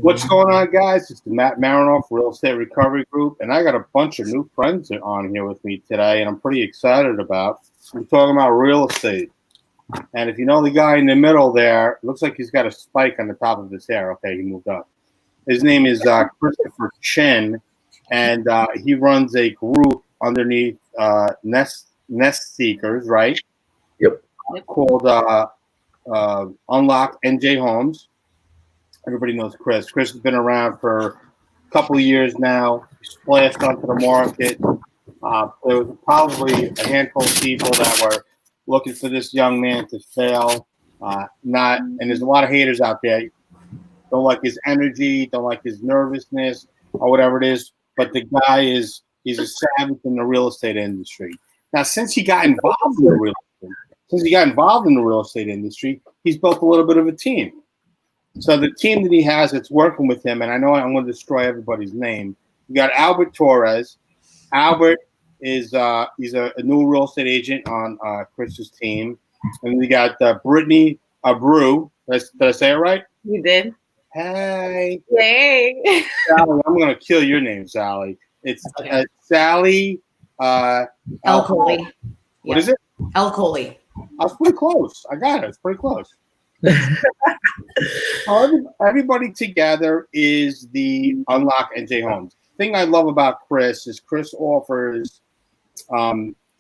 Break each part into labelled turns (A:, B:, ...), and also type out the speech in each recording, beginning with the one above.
A: What's going on, guys? It's the Matt Marinoff Real Estate Recovery Group, and I got a bunch of new friends on here with me today, and I'm pretty excited about. We're talking about real estate. And if you know the guy in the middle there, it looks like he's got a spike on the top of his hair. Okay, he moved up. His name is Christopher Chin, and he runs a group underneath Nest Seekers, right?
B: Yep.
A: Called UnlockNJHomes. Everybody knows Chris. Chris has been around for a couple of years now. He splashed onto the market. There was probably a handful of people that were looking for this young man to fail. And there's a lot of haters out there. Don't like his energy, don't like his nervousness, or whatever it is. But the guy he's a savage in the real estate industry. Now, since he got involved in the real estate industry, he's built a little bit of a team. So the team that he has that's working with him, and I know I'm going to destroy everybody's name. We got Albert TORRES. Albert is he's a new real estate agent on Chris's team, and we got BRITNEY ABREW. Did I say it right?
C: You did.
A: Hey.
C: Hey.
A: Sally, I'm going to kill your name, Sally. It's Sally.
C: ELKHOLY.
A: What is it?
C: ELKHOLY.
A: I was pretty close. I got it. It's pretty close. Everybody together is the Unlock NJ Homes. The thing I love about Chris is Chris offers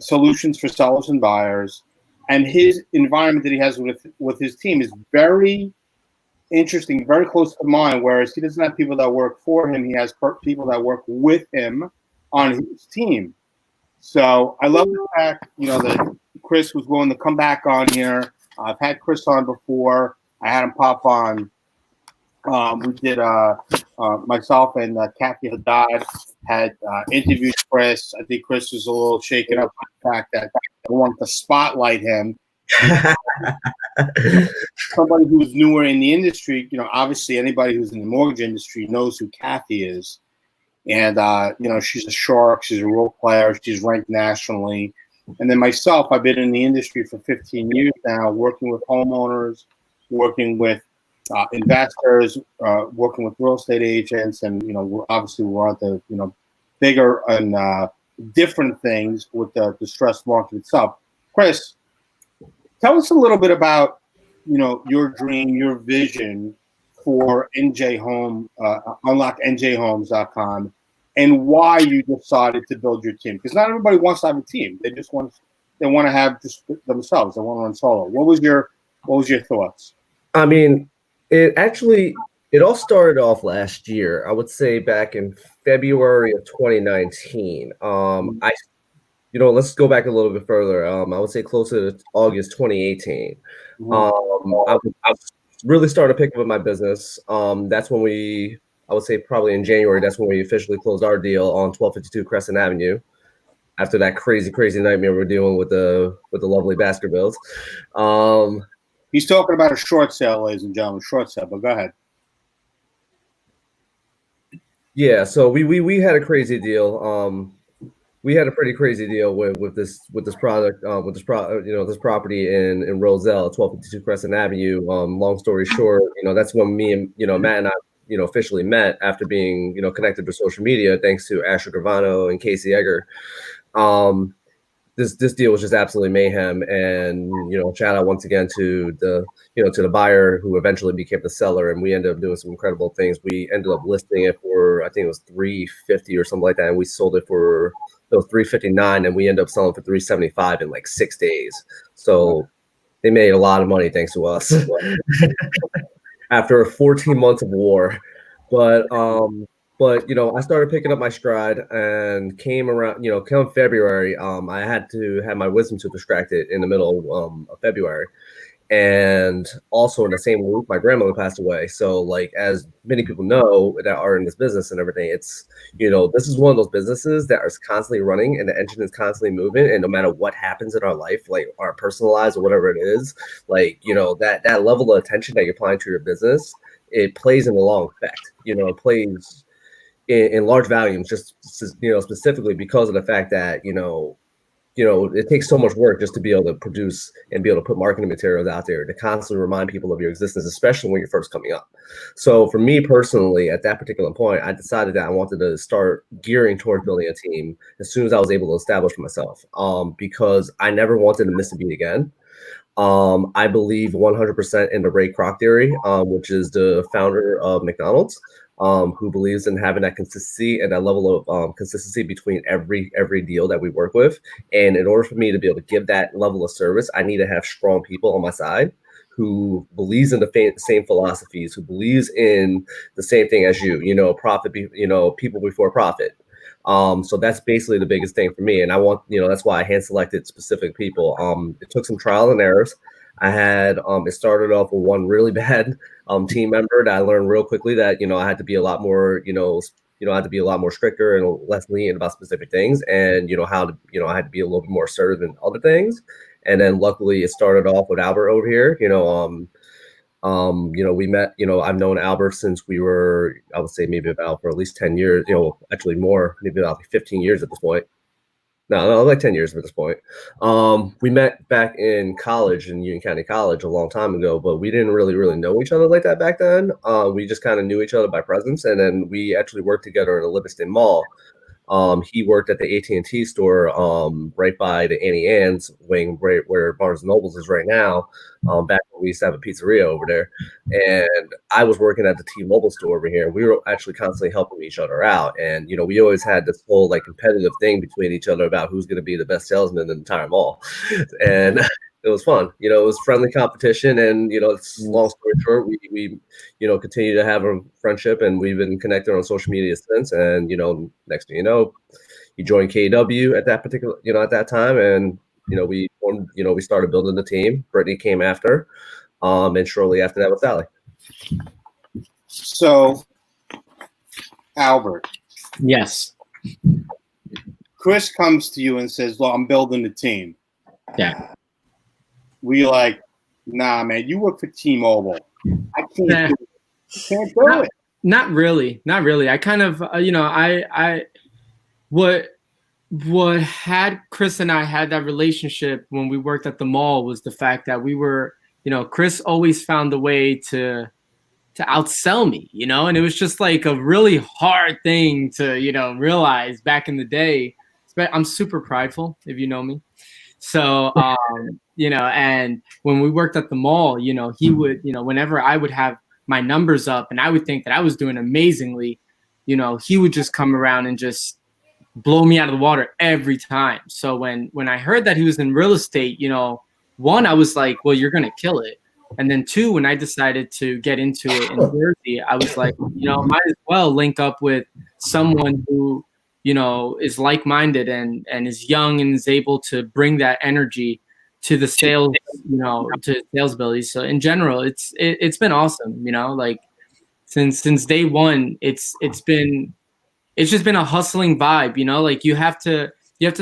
A: solutions for sellers and buyers, and his environment that he has with his team is very interesting, very close to mine. Whereas he doesn't have people that work for him, he has people that work with him on his team. So I love the fact that Chris was willing to come back on here. I've had Chris on before. I had him pop on. We did myself and Kathy Haddad had interviewed Chris. I think Chris was a little shaken up by the fact that I wanted to spotlight him. Somebody who's newer in the industry, obviously anybody who's in the mortgage industry knows who Kathy is. And, she's a shark. She's a role player. She's ranked nationally. And then myself, I've been in the industry for 15 years now, working with homeowners, working with investors, working with real estate agents. And, we're on the, bigger and different things with the distressed market itself. Chris, tell us a little bit about, your dream, your vision for UnlockNJHomes.com and why you decided to build your team. Because not everybody wants to have a team. They want to have just themselves. They want to run solo. What was your thoughts?
B: I mean, it all started off last year. I would say back in February of 2019. Let's go back a little bit further. I would say closer to August 2018. I really started picking up my business. That's when I would say probably in January, that's when we officially closed our deal on 1252 Crescent Avenue. After that crazy nightmare we're dealing with the lovely Baskervilles.
A: He's talking about a short sale, ladies and gentlemen, short sale. But go ahead.
B: Yeah, so we had a crazy deal. We had a pretty crazy deal with this product, this property in Roselle, 1252 Crescent Avenue. Long story short, that's when me and Matt and I officially met after being connected to social media thanks to Asher Gravano and Casey Egger. This deal was just absolutely mayhem, and shout out once again to the buyer who eventually became the seller, and we ended up doing some incredible things. We ended up listing it for, I think it was $350 or something like that, and we sold it for $359, and we ended up selling for $375 in like 6 days. So they made a lot of money thanks to us after 14 months of war. But I started picking up my stride, and came around, come February, I had to have my wisdom tooth extracted in the middle of February. And also in the same week, my grandmother passed away. So like, as many people know that are in this business and everything, it's, this is one of those businesses that is constantly running and the engine is constantly moving. And no matter what happens in our life, like our personal lives or whatever it is, like, that level of attention that you're applying to your business, it plays in the long effect. It plays in large volumes, just specifically because of the fact that it takes so much work just to be able to produce and be able to put marketing materials out there to constantly remind people of your existence, especially when you're first coming up. So for me personally, at that particular point, I decided that I wanted to start gearing towards building a team as soon as I was able to establish myself, because I never wanted to miss a beat again. I believe 100% in the Ray Kroc theory, which is the founder of McDonald's, who believes in having that consistency and that level of consistency between every deal that we work with. And in order for me to be able to give that level of service, I need to have strong people on my side who believes in the same philosophies, who believes in the same thing as you, people before profit. So that's basically the biggest thing for me. And I want, that's why I hand selected specific people. It took some trial and errors. I had, it started off with one really bad team member that I learned real quickly that, I had to be a lot more, I had to be a lot more stricter and less lenient about specific things, and, how to, I had to be a little bit more assertive in other things. And then luckily it started off with Albert over here, we met, I've known Albert since we were, I would say maybe about for at least 10 years, actually more, maybe about 15 years at this point. No, like 10 years at this point. We met back in college, in Union County College, a long time ago, but we didn't really know each other like that back then. We just kind of knew each other by presence, and then we actually worked together at a Livingston Mall. He worked at the AT&T store right by the Annie Ann's wing, right where Barnes & Nobles is right now, back when we used to have a pizzeria over there. And I was working at the T-Mobile store over here. We were actually constantly helping each other out. And, we always had this whole like competitive thing between each other about who's going to be the best salesman in the entire mall. And it was fun. It was friendly competition. And, it's long story short, we continue to have a friendship, and we've been connected on social media since. And, next thing you know, he joined KW at that particular, at that time. And, we formed, we started building the team. Brittany came after, and shortly after that was Sally.
A: So, Albert.
D: Yes.
A: Chris comes to you and says, "Look, I'm building a team."
D: Yeah.
A: We like, nah, man, you work for T-Mobile. I can't do it.
D: Not really. I kind of, what had Chris and I had that relationship when we worked at the mall was the fact that we were, Chris always found a way to outsell me, and it was just like a really hard thing to, realize back in the day. I'm super prideful, if you know me. So, and when we worked at the mall, he would, whenever I would have my numbers up and I would think that I was doing amazingly, he would just come around and just blow me out of the water every time. So when I heard that he was in real estate, one, I was like, well, you're going to kill it. And then two, when I decided to get into it in Jersey, I was like, might as well link up with someone who, is like-minded and is young and is able to bring that energy to the sales, to sales abilities. So in general, it's been awesome, like since day one, it's just been a hustling vibe, like you have to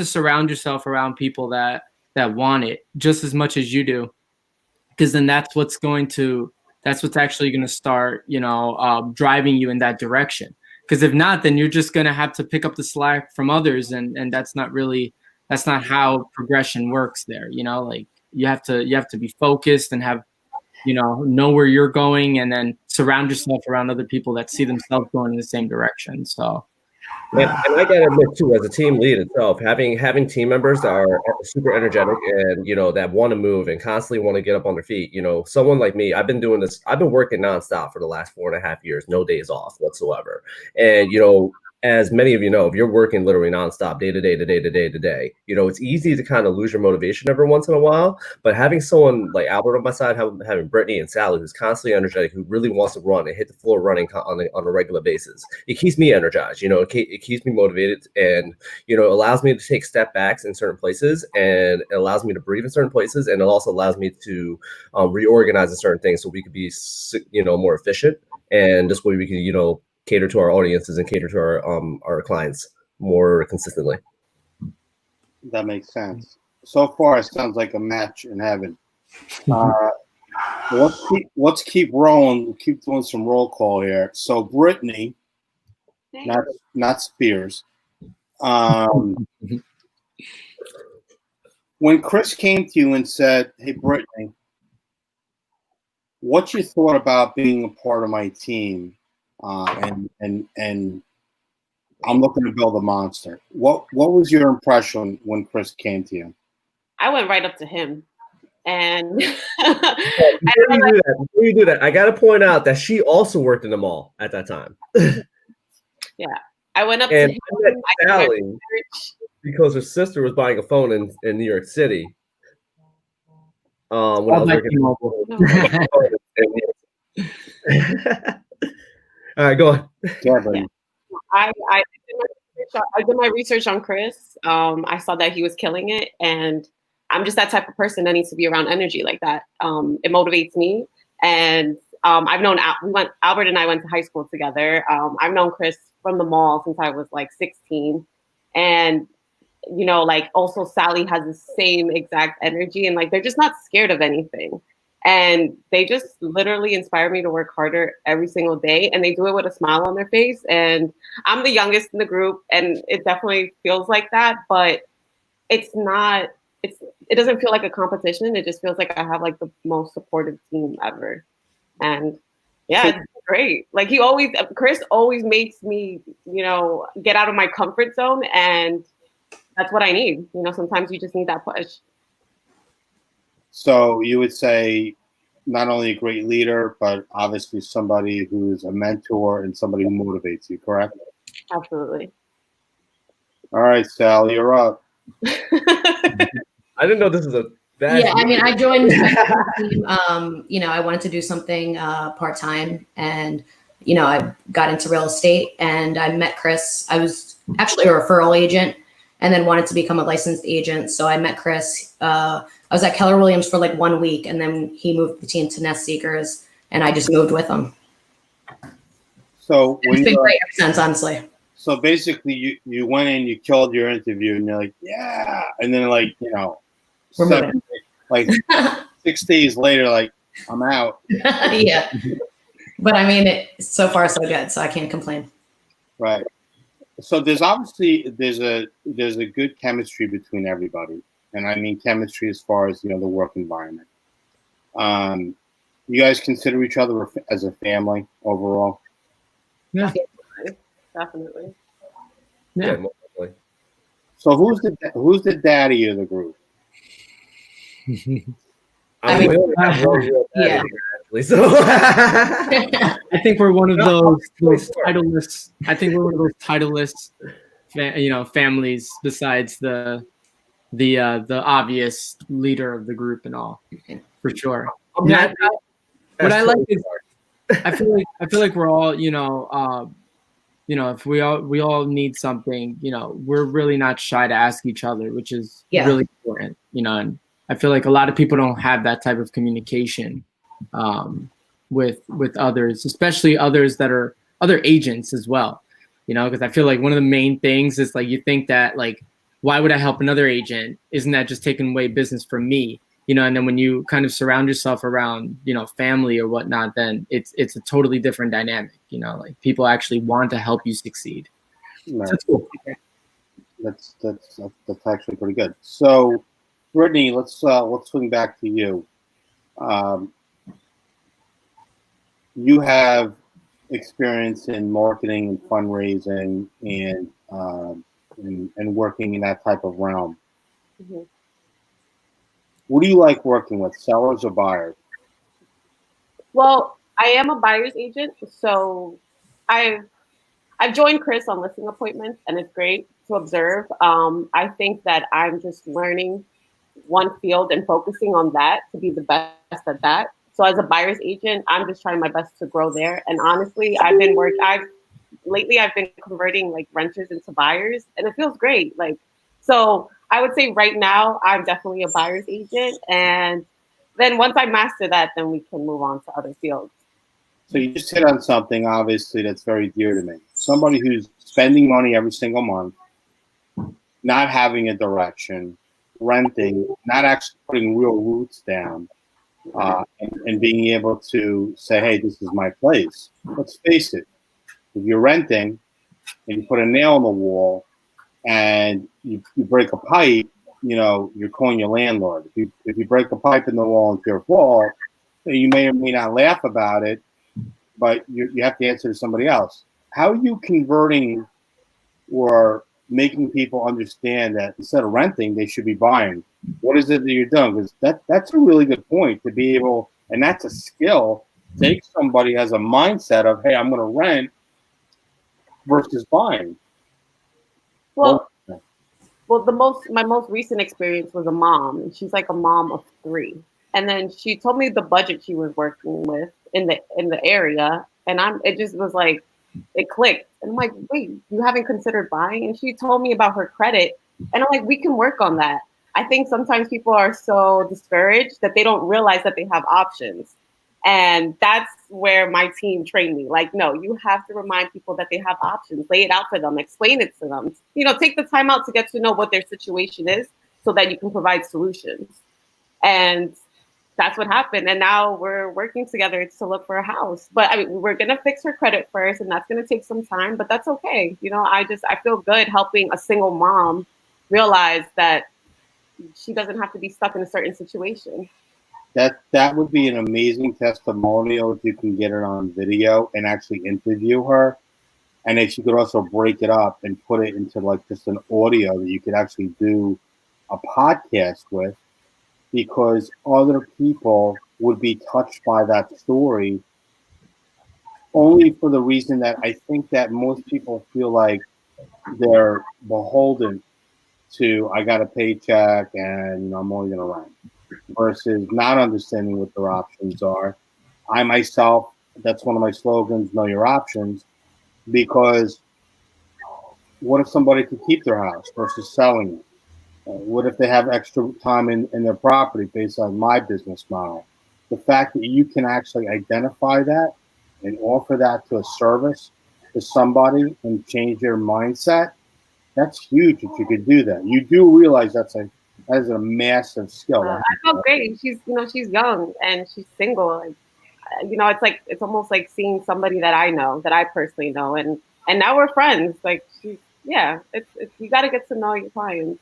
D: surround yourself around people that want it just as much as you do, because then that's what's actually going to start, driving you in that direction. Because if not, then you're just going to have to pick up the slack from others. And that's not how progression works there. Like you have to be focused and have, know where you're going, and then surround yourself around other people that see themselves going in the same direction. So.
B: And I gotta admit too, as a team lead itself, having team members that are super energetic and that want to move and constantly want to get up on their feet. Someone like me, I've been working nonstop for the last 4.5 years, no days off whatsoever. And as many of you know, if you're working literally nonstop, day to day, it's easy to kind of lose your motivation every once in a while. But having someone like Albert on my side, having Brittany and Sally, who's constantly energetic, who really wants to run and hit the floor running on a regular basis, it keeps me energized. It keeps me motivated, and allows me to take step backs in certain places, and it allows me to breathe in certain places, and it also allows me to reorganize in certain things so we could be more efficient, and this way we can cater to our audiences and cater to our clients more consistently.
A: That makes sense. So far, it sounds like a match in heaven. Let's keep rolling. We'll keep doing some roll call here. So Brittany, not Spears. When Chris came to you and said, "Hey, Brittany, what's your thought about being a part of my team?" And I'm looking to build a monster. What was your impression when Chris came to you?
E: I went right up to him, and
B: Before you do that, I got to point out that she also worked in the mall at that time.
E: yeah, I went up
B: And
E: to him.
B: I met
E: I did my
B: Sally
E: research.
B: because her sister was buying a phone in New York City. When I
D: All
B: was
D: by
B: working.
D: T-Mobile.
B: All right, go on.
A: Yeah, buddy.
E: I did my research on Chris. I saw that he was killing it, and I'm just that type of person that needs to be around energy like that. It motivates me, and I've known Albert and I went to high school together. I've known Chris from the mall since I was like 16, and you know, like also Sally has the same exact energy, and like they're just not scared of anything. And they just literally inspire me to work harder every single day. And they do it with a smile on their face. And I'm the youngest in the group, and it definitely feels like that. But it's not, it doesn't feel like a competition. It just feels like I have like the most supportive team ever. And yeah, it's great. Like Chris always makes me, you know, get out of my comfort zone. And that's what I need. You know, sometimes you just need that push.
A: So you would say not only a great leader, but obviously somebody who's a mentor and somebody who motivates you, correct?
E: Absolutely.
A: All right, Sal, you're up.
B: I didn't know this was a bad.
C: Yeah, I mean, I joined the team. You know, I wanted to do something part-time, and you know, I got into real estate, and I met Chris. I was actually a referral agent, and then wanted to become a licensed agent. So I met Chris. I was at Keller Williams for like 1 week, and then he moved the team to Nest Seekers, and I just moved with him.
A: So
C: It's been great ever since, honestly.
A: So basically, you went in, you killed your interview, and you're like, yeah, and then like, you know, like 6 days later, like, I'm out.
C: Yeah, but I mean, so far so good, so I can't complain.
A: Right. So there's obviously there's a good chemistry between everybody, and I mean chemistry as far as, you know, the work environment. You guys consider each other as a family overall?
D: Yeah.
E: Definitely.
B: Yeah,
D: Yeah.
B: most definitely.
A: So who's the daddy of the group?
C: I mean,
B: we only have one real daddy
C: yeah.
B: here, actually, so
D: I think we're one of those
B: Sure.
D: titleless. I think we're one of those titleless, families. Besides the obvious leader of the group and all, for sure.
B: I'm
D: Yeah,
B: happy.
D: what I like
B: Totally
D: is I feel like we're all, if we all need something, you know, we're really not shy to ask each other, which is really important, you know. And I feel like a lot of people don't have that type of communication with others, especially others that are other agents as well, you know, because I feel like one of the main things is like you think that like, why would I help another agent? Isn't that just taking away business from me? You know, and then when you kind of surround yourself around, you know, family or whatnot, then it's a totally different dynamic. You know, like people actually want to help you succeed.
A: Right.
D: That's cool.
A: That's actually pretty good. So, Brittany, let's swing back to you. You have experience in marketing and fundraising and working in that type of realm.
E: Mm-hmm.
A: What do you like working with, sellers or buyers?
E: Well, I am a buyer's agent, so I've joined Chris on listing appointments, and it's great to observe. I think that I'm just learning one field and focusing on that to be the best at that. So as a buyer's agent, I'm just trying my best to grow there. And honestly, lately I've been converting like renters into buyers, and it feels great. Like, so I would say right now I'm definitely a buyer's agent, and then once I master that, then we can move on to other fields.
A: So you just hit on something obviously that's very dear to me. Somebody who's spending money every single month, not having a direction, renting, not actually putting real roots down, and being able to say, hey, this is my place. Let's face it, if you're renting and you put a nail in the wall and you break a pipe, you're calling your landlord. If you break a pipe in the wall into your fault, you may or may not laugh about it, but you have to answer to somebody else. How are you converting or making people understand that instead of renting, they should be buying? What is it that you're doing? Because that's a really good point to be able, and that's a skill. Take somebody has a mindset of, hey, I'm going to rent versus buying.
E: Well, my most recent experience was a mom. She's like a mom of 3, and then she told me the budget she was working with in the area, and it just was like it clicked, and I'm like, wait, you haven't considered buying? And she told me about her credit, and I'm like, we can work on that. I think sometimes people are so discouraged that they don't realize that they have options. And that's where my team trained me. Like, no, you have to remind people that they have options, lay it out for them, explain it to them, take the time out to get to know what their situation is so that you can provide solutions. And that's what happened. And now we're working together to look for a house. But I mean, we're going to fix her credit first, and that's going to take some time, but that's okay. I feel good helping a single mom realize that she doesn't have to be stuck in a certain situation.
A: That would be an amazing testimonial if you can get it on video and actually interview her. And if you could also break it up and put it into like just an audio that you could actually do a podcast with, because other people would be touched by that story only for the reason that I think that most people feel like they're beholden to, I got a paycheck and I'm only going to rent, versus not understanding what their options are. I myself, that's one of my slogans, know your options, because what if somebody could keep their house versus selling it? What if they have extra time in their property based on my business model? The fact that you can actually identify that and offer that to a service to somebody and change their mindset, that's huge if you could do that. You do realize that is a massive skill.
E: I feel great. She's young and she's single. And, it's almost like seeing somebody that I know, that I personally know. And now we're friends. Like, it's you got to get to know your clients.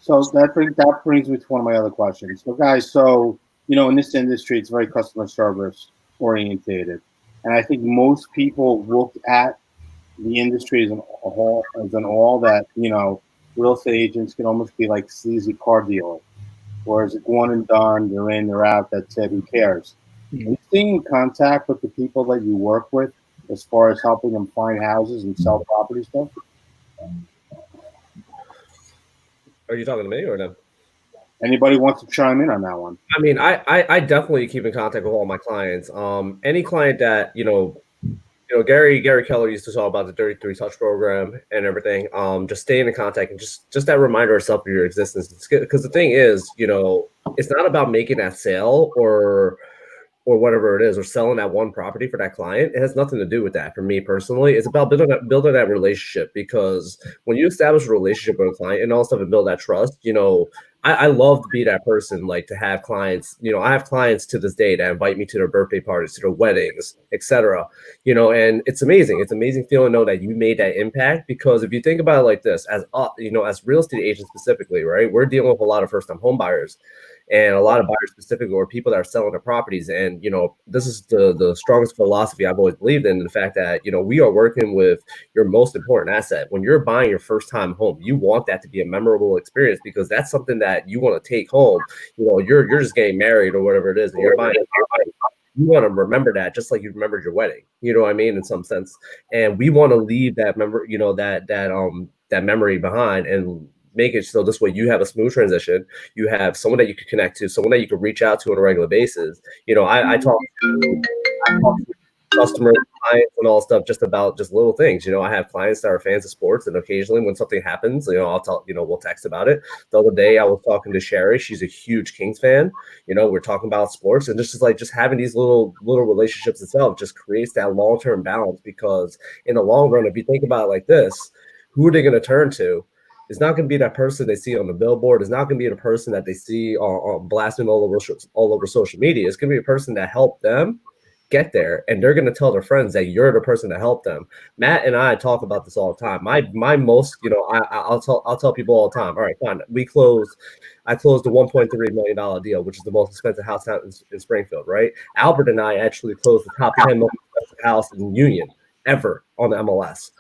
A: So that brings me to one of my other questions. So guys, in this industry, it's very customer service orientated. And I think most people look at the industry as an all that, real estate agents can almost be like sleazy car dealer. Whereas it's one and done, they're in, they're out, that's it, who cares? Are you staying in contact with the people that you work with as far as helping them find houses and sell property stuff?
B: Are you talking to me or them?
A: Anybody wants to chime in on that one?
B: I mean, I definitely keep in contact with all my clients. Any client that, Gary Keller used to talk about the 33 touch program and everything. Just staying in contact and just that reminder of self of your existence. Because the thing is, it's not about making that sale or whatever it is, or selling that one property for that client. It has nothing to do with that. For me personally, it's about building that relationship, because when you establish a relationship with a client and all stuff and build that trust, I love to be that person, like to have clients, I have clients to this day that invite me to their birthday parties, to their weddings, etc. And it's amazing. It's amazing feeling to know that you made that impact, because if you think about it like this, as real estate agents specifically, right, we're dealing with a lot of first-time home buyers and a lot of buyers specifically, or people that are selling their properties. And, this is the strongest philosophy I've always believed in, the fact that, we are working with your most important asset. When you're buying your first time home, you want that to be a memorable experience, because that's something that you want to take home. You're just getting married or whatever it is, and you're buying it. You want to remember that just like you remembered your wedding, you know what I mean, in some sense. And we want to leave that that memory behind and make it so this way you have a smooth transition. You have someone that you can connect to, someone that you can reach out to on a regular basis. I talk to customers, clients, and all stuff just about just little things. I have clients that are fans of sports, and occasionally when something happens, I'll tell, we'll text about it. The other day I was talking to Sherry. She's a huge Kings fan. We're talking about sports, and just having these little relationships itself just creates that long-term balance, because in the long run, if you think about it like this, who are they going to turn to? It's not going to be that person they see on the billboard. It's not going to be the person that they see on blasting all over social media. It's going to be a person that helped them get there, and they're going to tell their friends that you're the person to help them. Matt and I talk about this all the time. My most, you know, I'll tell people all the time. All right, fine. I closed a $1.3 million deal, which is the most expensive house in Springfield, right? Albert and I actually closed the top 10 most expensive house in Union ever on the MLS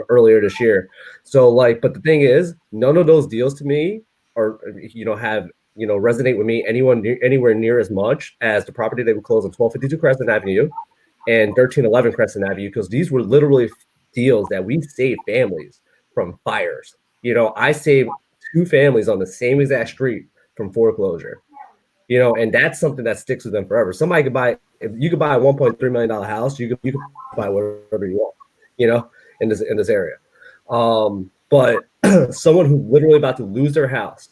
B: earlier this year. So like, but the thing is, none of those deals to me are, you know, have, you know, resonate with me anywhere near as much as the property they would close on 1252 Crescent Avenue and 1311 Crescent Avenue, because these were literally deals that we saved families from fires. You know, I saved 2 families on the same exact street from foreclosure. You know, and that's something that sticks with them forever. Somebody could buy, if you could buy a $1.3 million house, you could buy whatever you want, you know, in this area. But someone who's literally about to lose their house,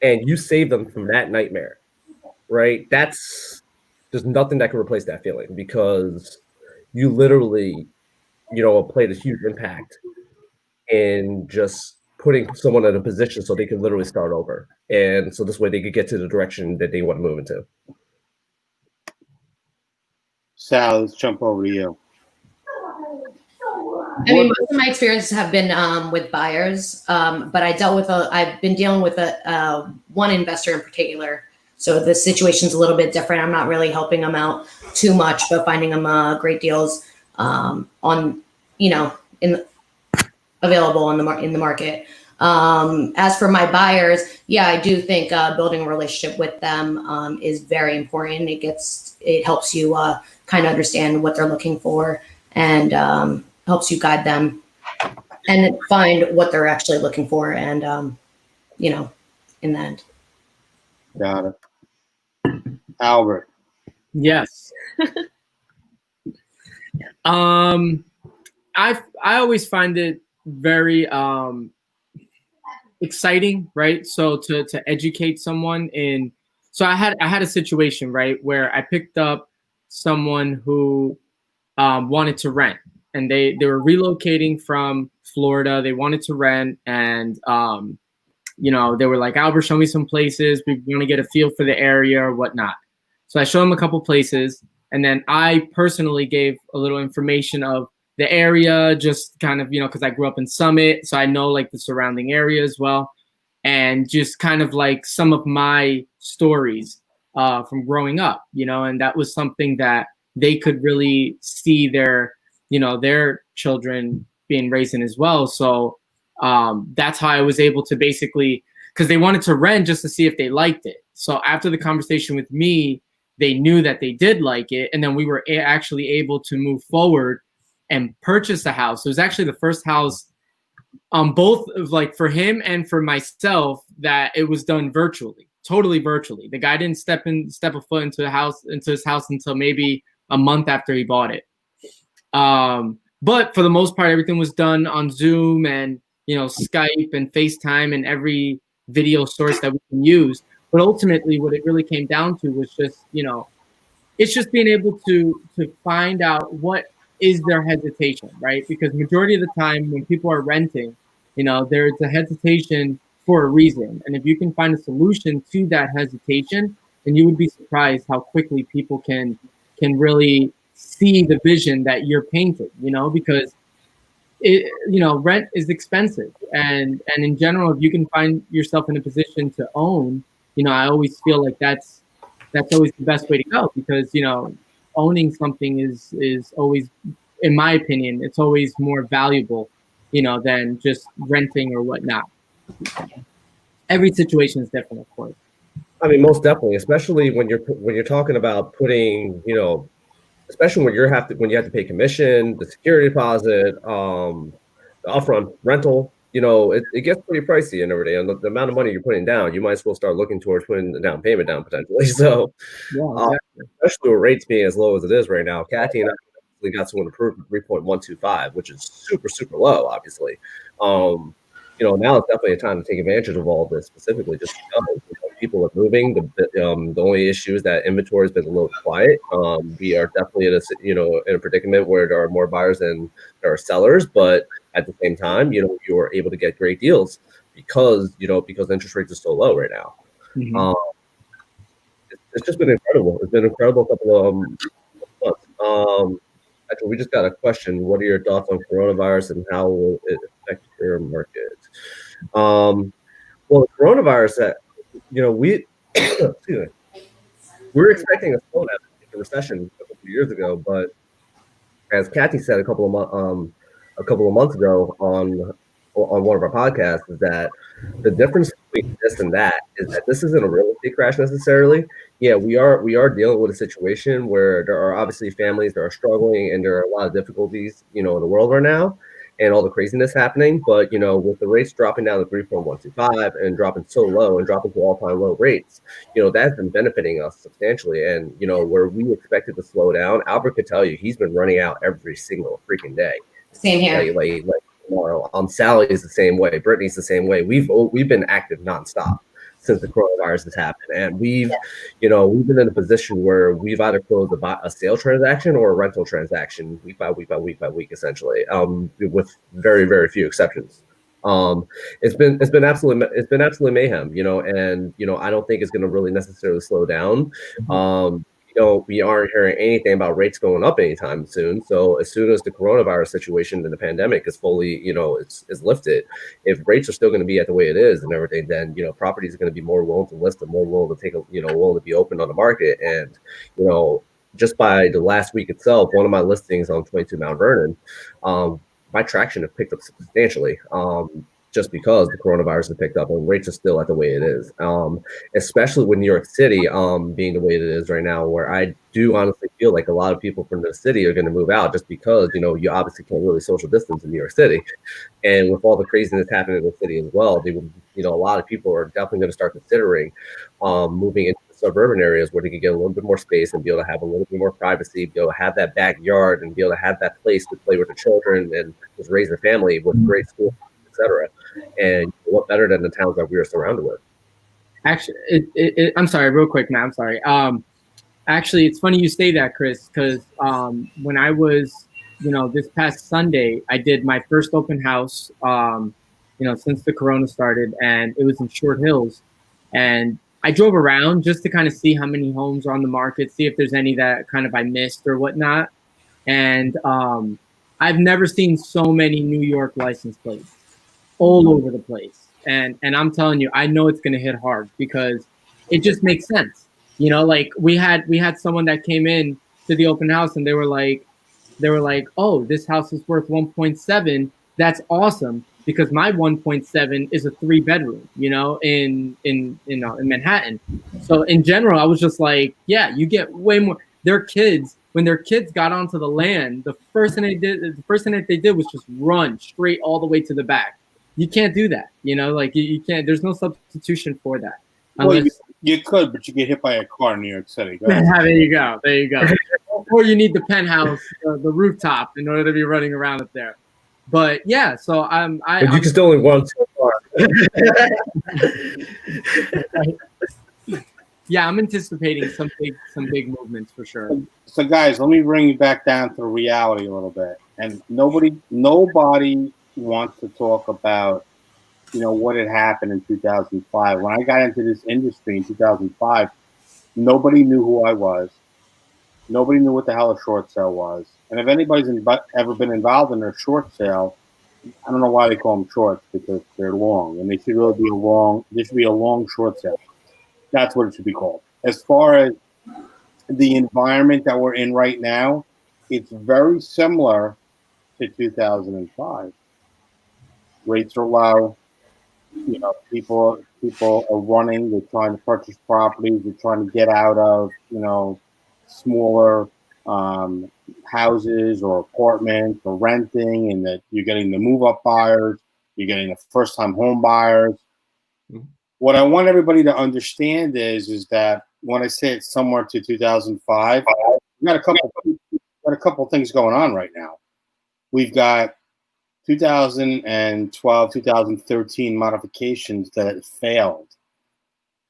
B: and you save them from that nightmare, right? There's nothing that can replace that feeling, because you literally, you know, played a huge impact in just putting someone in a position so they can literally start over. And so this way they could get to the direction that they want to move into.
A: Sal, let's jump over to you.
C: I mean, most of my experiences have been with buyers, but I've been dealing with one investor in particular. So the situation's a little bit different. I'm not really helping them out too much, but finding them great deals on, you know, available in the market. As for my buyers, yeah, I do think building a relationship with them is very important. It helps you kind of understand what they're looking for, and helps you guide them and find what they're actually looking for, and you know, in the end.
A: Got it. Albert.
D: Yes. I always find it very exciting, right? So to educate someone in, so I had a situation, right, where I picked up someone who wanted to rent, and they were relocating from Florida. They wanted to rent, and you know, they were like, Albert, show me some places. We want to get a feel for the area or whatnot. So I showed them a couple places, and then I personally gave a little information of the area, just kind of, you know, because I grew up in Summit, so I know like the surrounding area as well, and just kind of like some of my stories from growing up, you know, and that was something that they could really see their, you know, their children being raised in as well. So that's how I was able to basically, because they wanted to rent just to see if they liked it. So after the conversation with me, they knew that they did like it, and then we were actually able to move forward and purchase a house. It was actually the first house, both of, like, for him and for myself, that it was done virtually, totally virtually. The guy didn't step a foot into his house until maybe a month after he bought it. But for the most part, everything was done on Zoom and, you know, Skype and FaceTime and every video source that we can use. But ultimately, what it really came down to was just, you know, it's just being able to find out what is their hesitation, right? Because majority of the time when people are renting, you know, there's a hesitation for a reason. And if you can find a solution to that hesitation, then you would be surprised how quickly people can really see the vision that you're painting, you know, because it, you know, rent is expensive. And in general, if you can find yourself in a position to own, you know, I always feel like that's always the best way to go, because, you know, owning something is always, in my opinion, it's always more valuable, you know, than just renting or whatnot. Every situation is different, of course.
B: I mean, most definitely, especially when you're talking about putting, you know, especially when you have to pay commission, the security deposit, the upfront rental, you know, it gets pretty pricey and everything. And the amount of money you're putting down, you might as well start looking towards putting the down payment down potentially. So,
D: Yeah, exactly.
B: especially with rates being as low as it is right now, Kathy and I got someone approved at 3.125, which is super, super low, obviously. You know, now it's definitely a time to take advantage of all of this, specifically just because, you know, people are moving. The only issue is that inventory has been a little quiet. We are definitely in a predicament where there are more buyers than there are sellers, but at the same time, you know, you are able to get great deals because interest rates are so low right now.
D: Mm-hmm.
B: it's just been incredible. It's been an incredible couple of months. Actually, we just got a question. What are your thoughts on coronavirus and how will it affect your market? Well, the coronavirus, we excuse me, we were expecting a slowdown in the recession a couple of years ago, but as Kathy said a couple of months ago on one of our podcasts, is that the difference between this and that is that this isn't a real estate crash necessarily. Yeah, we are dealing with a situation where there are obviously families that are struggling and there are a lot of difficulties, in the world right now, and all the craziness happening. But with the rates dropping down to 3.125 and dropping so low and dropping to all-time low rates, that's been benefiting us substantially. And where we expected to slow down, Albert could tell you he's been running out every single freaking day.
C: Same here.
B: Like tomorrow. Sally is the same way. Brittany's the same way. We've been active nonstop since the coronavirus has happened, and we've been in a position where we've either closed a sale transaction or a rental transaction week by week by week by week, essentially, with very, very few exceptions. It's been absolutely mayhem, and I don't think it's going to really necessarily slow down. We aren't hearing anything about rates going up anytime soon. So as soon as the coronavirus situation and the pandemic is fully, is lifted, if rates are still going to be at the way it is and everything, then, properties are going to be more willing to list and more willing to take, willing to be open on the market. And, just by the last week itself, one of my listings on 22 Mount Vernon, my traction have picked up substantially. Just because the coronavirus has picked up and rates are still at the way it is, especially with New York City being the way it is right now, where I do honestly feel like a lot of people from the city are going to move out just because, you obviously can't really social distance in New York City. And with all the craziness happening in the city as well, a lot of people are definitely going to start considering moving into suburban areas where they can get a little bit more space and be able to have a little bit more privacy, be able to have that backyard and be able to have that place to play with the children and just raise their family with great schools, etc. And what better than the towns that we are surrounded with?
D: Actually, I'm sorry, real quick, man. I'm sorry. Actually, it's funny you say that, Chris, because when I was, this past Sunday, I did my first open house, since the corona started, and it was in Short Hills. And I drove around just to kind of see how many homes are on the market, see if there's any that kind of I missed or whatnot. And I've never seen so many New York license plates all over the place. And I'm telling you, I know it's going to hit hard because it just makes sense. Like we had someone that came in to the open house and they were like, oh, this house is worth 1.7. That's awesome because my 1.7 is a 3-bedroom, in Manhattan. So in general, I was just like, yeah, you get way more. When their kids got onto the land, the first thing that they did was just run straight all the way to the back. You can't do that, you can't. There's no substitution for that.
A: Well, you could, but you get hit by a car in New York City.
D: There you go. Or you need the penthouse, the rooftop, in order to be running around up there. But yeah, so
B: But you can still only run so far.
D: Yeah, I'm anticipating some big movements for sure.
A: So guys, let me bring you back down to reality a little bit. And nobody wants to talk about, what had happened in 2005. When I got into this industry in 2005, nobody knew who I was. Nobody knew what the hell a short sale was. And if anybody's ever been involved in a short sale, I don't know why they call them shorts, because they're long. And they should really be there should be a long short sale. That's what it should be called. As far as the environment that we're in right now, it's very similar to 2005. Rates are low. People are running. They're trying to purchase properties. They're trying to get out of, smaller houses or apartments or renting, and that you're getting the move-up buyers. You're getting the first-time home buyers. Mm-hmm. What I want everybody to understand is that when I say it's somewhere to 2005, we've got a couple of things going on right now. We've got 2012, 2013 modifications that failed,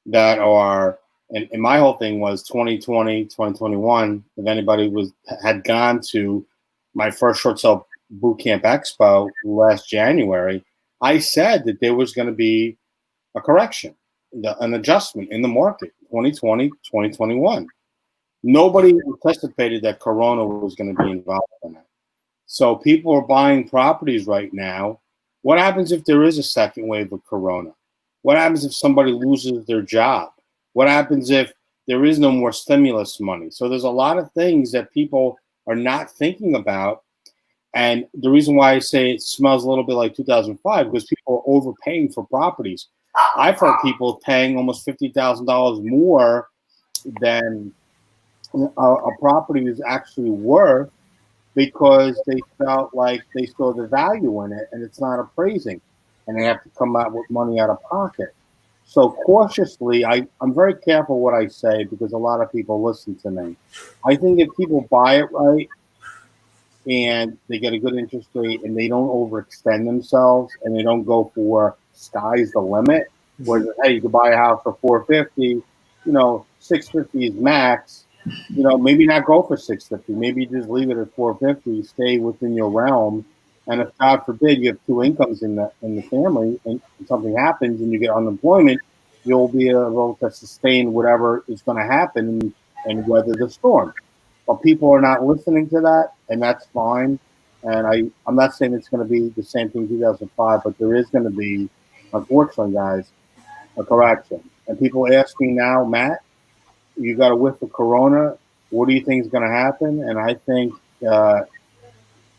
A: that are, and my whole thing was 2020, 2021. If anybody had gone to my first short sale boot camp expo last January, I said that there was going to be a correction, an adjustment in the market 2020, 2021. Nobody anticipated that Corona was going to be involved in it. So people are buying properties right now. What happens if there is a second wave of Corona? What happens if somebody loses their job? What happens if there is no more stimulus money? So there's a lot of things that people are not thinking about. And the reason why I say it smells a little bit like 2005, because people are overpaying for properties. I've heard people paying almost $50,000 more than a property is actually worth, because they felt like they saw the value in it and it's not appraising, and they have to come out with money out of pocket. So cautiously, I'm very careful what I say, because a lot of people listen to me. I think if people buy it right and they get a good interest rate and they don't overextend themselves and they don't go for sky's the limit, where, hey, you can buy a house for 450, 650 is max. Maybe not go for 650. Maybe just leave it at 450. Stay within your realm, and if God forbid you have two incomes in the family, and something happens and you get unemployment, you'll be able to sustain whatever is going to happen and weather the storm. But people are not listening to that, and that's fine. And I'm not saying it's going to be the same thing 2005, but there is going to be, unfortunately, guys, a correction. And people ask me now, Matt, you got a whiff of Corona. What do you think is going to happen? And I think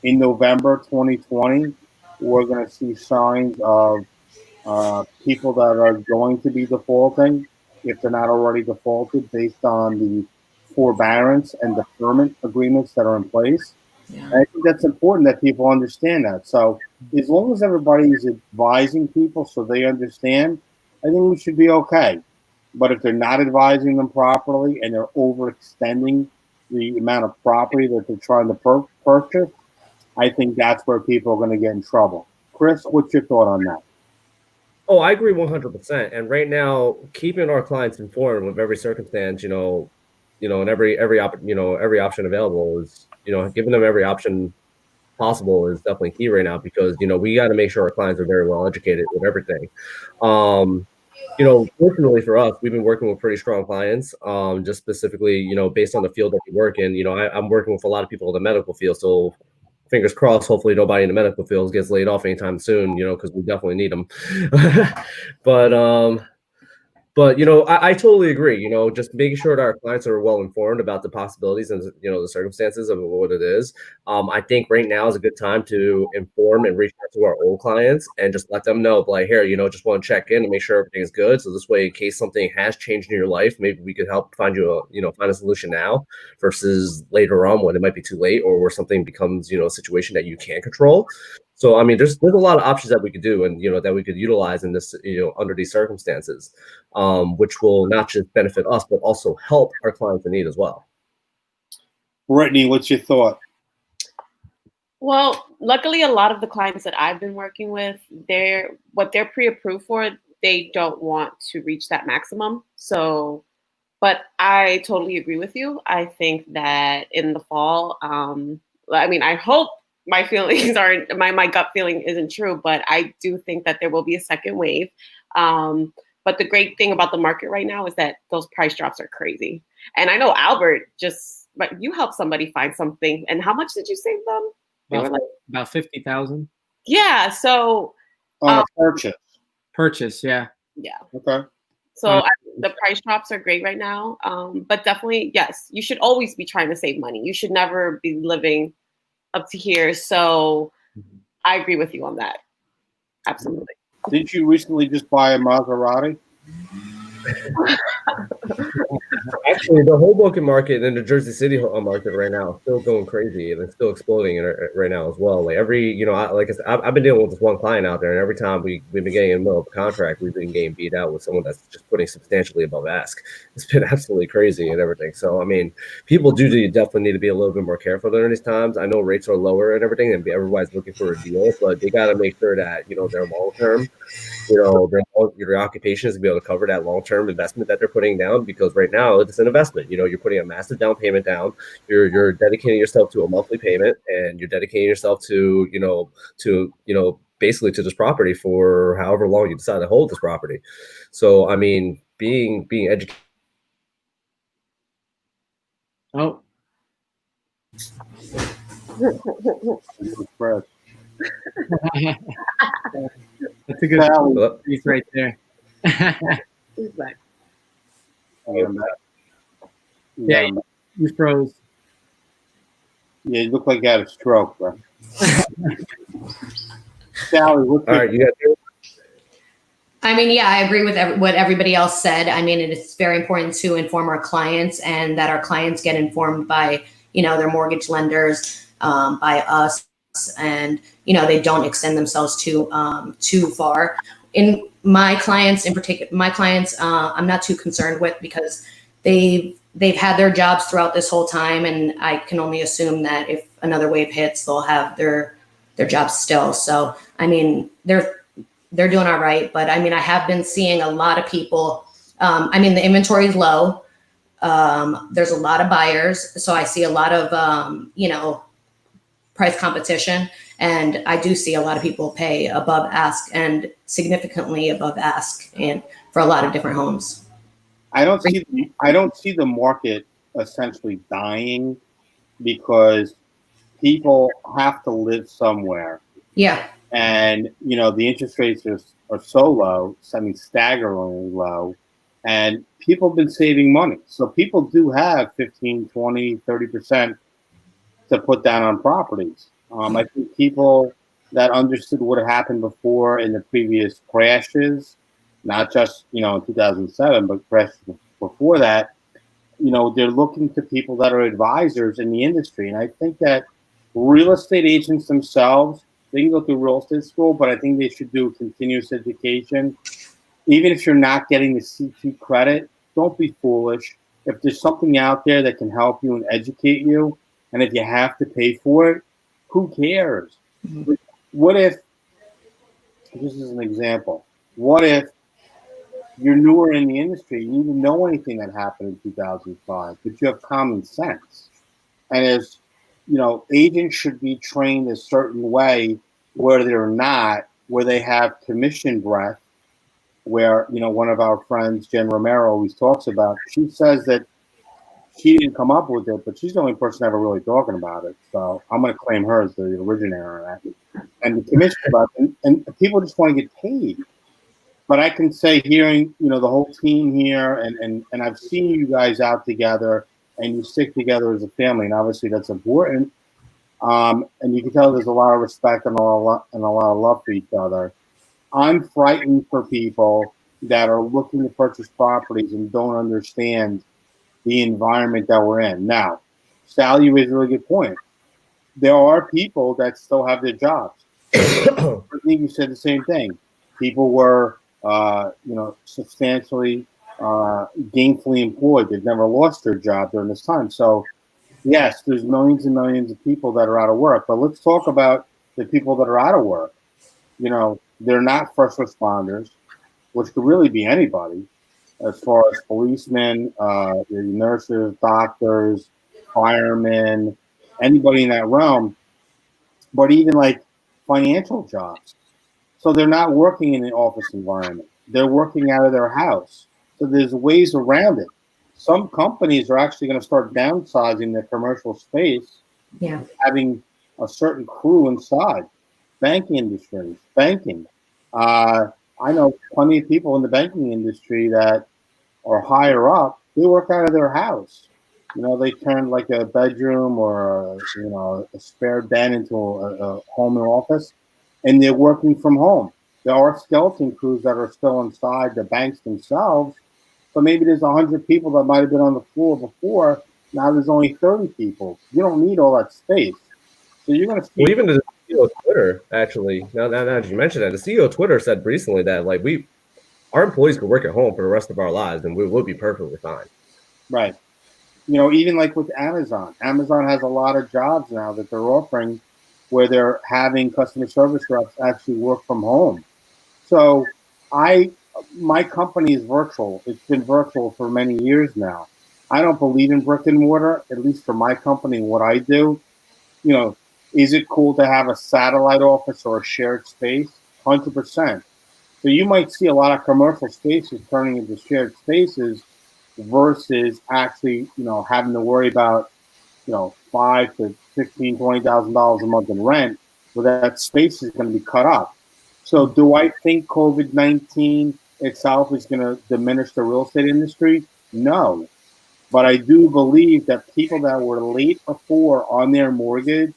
A: in November 2020, we're going to see signs of people that are going to be defaulting, if they're not already defaulted, based on the forbearance and deferment agreements that are in place. Yeah. And I think that's important that people understand that. So as long as everybody is advising people so they understand, I think we should be okay. But if they're not advising them properly and they're overextending the amount of property that they're trying to purchase, I think that's where people are going to get in trouble. Chris, what's your thought on that?
B: Oh, I agree 100%. And right now, keeping our clients informed of every circumstance, and every option available is, giving them every option possible is definitely key right now, because we got to make sure our clients are very well educated with everything. Fortunately for us, we've been working with pretty strong clients, just specifically, based on the field that we work in. I'm working with a lot of people in the medical field, so fingers crossed, hopefully nobody in the medical field gets laid off anytime soon, because we definitely need them. But I totally agree. Just making sure that our clients are well informed about the possibilities and the circumstances of what it is. I think right now is a good time to inform and reach out to our old clients and just let them know, like, here, just want to check in and make sure everything is good. So this way, in case something has changed in your life, maybe we could help find you find a solution now versus later on when it might be too late, or where something becomes a situation that you can't control. So, I mean, there's a lot of options that we could do, and that we could utilize in this, under these circumstances, which will not just benefit us, but also help our clients in need as well.
A: Brittney, what's your thought?
E: Well, luckily, a lot of the clients that I've been working with, what they're pre-approved for, they don't want to reach that maximum. So, but I totally agree with you. I think that in the fall, I hope my feelings aren't, my gut feeling isn't true, but I do think that there will be a second wave. But the great thing about the market right now is that those price drops are crazy. And I know Albert but you helped somebody find something. And how much did you save them? They were like
D: about 50,000.
E: Yeah. So
A: on a purchase.
D: Purchase, yeah.
E: Yeah.
A: Okay.
E: So the price drops are great right now. But definitely, yes, you should always be trying to save money. You should never be living up to here. So I agree with you on that. Absolutely.
A: Didn't you recently just buy a Maserati?
B: Actually, the Hoboken market and the Jersey City market right now is still going crazy, and it's still exploding right now as well. Like like I said, I've been dealing with this one client out there, and every time we've been getting in the middle of a contract, we've been getting beat out with someone that's just putting substantially above ask. It's been absolutely crazy and everything. So, I mean, people do definitely need to be a little bit more careful during these times. I know rates are lower and everything, and everybody's looking for a deal, but they got to make sure that, they're long term. Your occupation is to be able to cover that long-term investment that they're putting down, because right now it's an investment. You're putting a massive down payment down. You're dedicating yourself to a monthly payment, and you're dedicating yourself to basically to this property for however long you decide to hold this property. So, I mean, being educated
D: Oh,
A: Chris.
D: that's a good
A: Sally.
D: piece right there.
E: He's like,
A: Yeah,
D: Yeah, you froze.
A: yeah, you look like you had a stroke, bro. Sally,
B: All right, you got
C: I mean, yeah, I agree with what everybody else said. I mean, it's very important to inform our clients and that our clients get informed by, their mortgage lenders, by us, and, they don't extend themselves too far. In my clients in particular, I'm not too concerned with because they've had their jobs throughout this whole time. And I can only assume that if another wave hits, they'll have their jobs still. So, I mean, they're doing all right. But I mean, I have been seeing a lot of people. I mean, the inventory is low. There's a lot of buyers. So I see a lot of, price competition. And I do see a lot of people pay above ask and significantly above ask and for a lot of different homes.
A: I don't see the market essentially dying because people have to live somewhere.
C: Yeah.
A: And, the interest rates are so low, I mean, staggeringly low, and people have been saving money. So people do have 15, 20, 30% to put down on properties. I think people that understood what had happened before in the previous crashes, not just, in 2007, but crashes before that, they're looking to people that are advisors in the industry. And I think that real estate agents themselves, they can go through real estate school, but I think they should do continuous education. Even if you're not getting the C2 credit, don't be foolish. If there's something out there that can help you and educate you, and if you have to pay for it, who cares? Mm-hmm. What if, this is an example, what if you're newer in the industry, you didn't know anything that happened in 2005, but you have common sense. And as agents should be trained a certain way where they're not, where they have commission breath, where, one of our friends, Jen Romero, always talks about, she says that she didn't come up with it, but she's the only person ever really talking about it. So I'm going to claim her as the originator of that. And the commission breath, and people just want to get paid. But I can say hearing, the whole team here, and I've seen you guys out together, and you stick together as a family, and obviously that's important. And you can tell there's a lot of respect and a lot of love for each other. I'm frightened for people that are looking to purchase properties and don't understand the environment that we're in. Now, Sally, you raised a really good point. There are people that still have their jobs. I think you said the same thing. People were, substantially gainfully employed. They've never lost their job during this time. So, yes, there's millions and millions of people that are out of work. But let's talk about the people that are out of work. They're not first responders, which could really be anybody, as far as policemen, nurses, doctors, firemen, anybody in that realm, but even like financial jobs. So they're not working in an office environment. They're working out of their house. So there's ways around it. Some companies are actually going to start downsizing their commercial space, having a certain crew inside. Banking industry, banking. I know plenty of people in the banking industry that are higher up. They work out of their house. They turn like a bedroom or a spare den into a home and office, and they're working from home. There are skeleton crews that are still inside the banks themselves. So maybe there's 100 people that might have been on the floor before. Now there's only 30 people. You don't need all that space. So you're going to see.
B: Well, even the CEO of Twitter, actually, now that you mentioned that, the CEO of Twitter said recently that our employees could work at home for the rest of our lives, and we will be perfectly fine.
A: Right. Even like with Amazon has a lot of jobs now that they're offering where they're having customer service reps actually work from home. So my company is virtual. It's been virtual for many years now. I don't believe in brick and mortar, at least for my company and what I do. Is it cool to have a satellite office or a shared space? 100%. So you might see a lot of commercial spaces turning into shared spaces versus actually, having to worry about, $5 to $15, $20,000 a month in rent, where that space is going to be cut up. So do I think COVID-19 itself is going to diminish the real estate industry? No. But I do believe that people that were late before on their mortgage